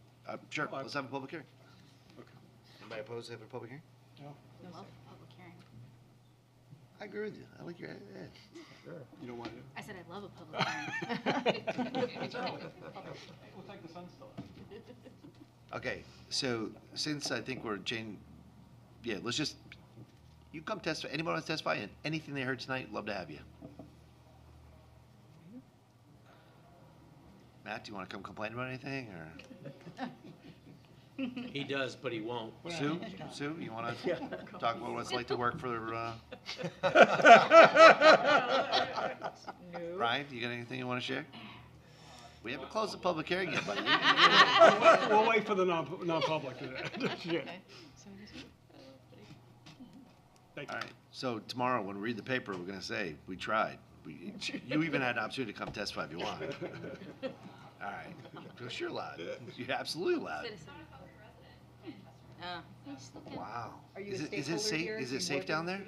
sure, Oh, let's have a public hearing. okay. Anybody opposed to having a public hearing? No? I love public hearing. I agree with you. I like your, You don't want to? I said I love a public hearing. Looks like the sun's still out. Okay, so since I think we're, Jane, yeah, let's just, you come testify, anyone wants to testify, and anything they heard tonight, love to have you. Matt, do you want to come complain about anything, or? He does, but he won't. Sue, you want to talk about what it's like to work for, Brian, you got anything you want to share? We haven't closed the public hearing yet, buddy. We'll wait for the non-public. Yeah. Thank you. All right, so tomorrow, when we read the paper, we're going to say, we tried. You even had an opportunity to come testify if you want. All right, you're sure allowed. You're absolutely allowed. Wow. Are you a Is it stakeholder safe? here? Is Do it you safe work down in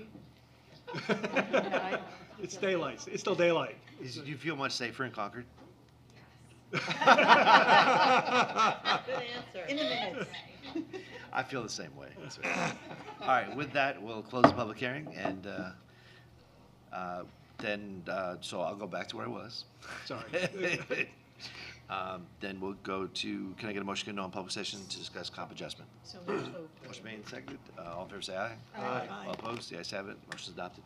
there? It's daylight. It's still daylight. Do you feel much safer in Concord? Good answer. In the minutes. I feel the same way. All right, with that, we'll close the public hearing, and then, so I'll go back to where I was. Sorry. Then we'll go to, can I get a motion to go into non-public session to discuss comp adjustment? So moved. Motion made and seconded. All in favor, say aye. Aye. All opposed? The ayes have it. Motion's adopted.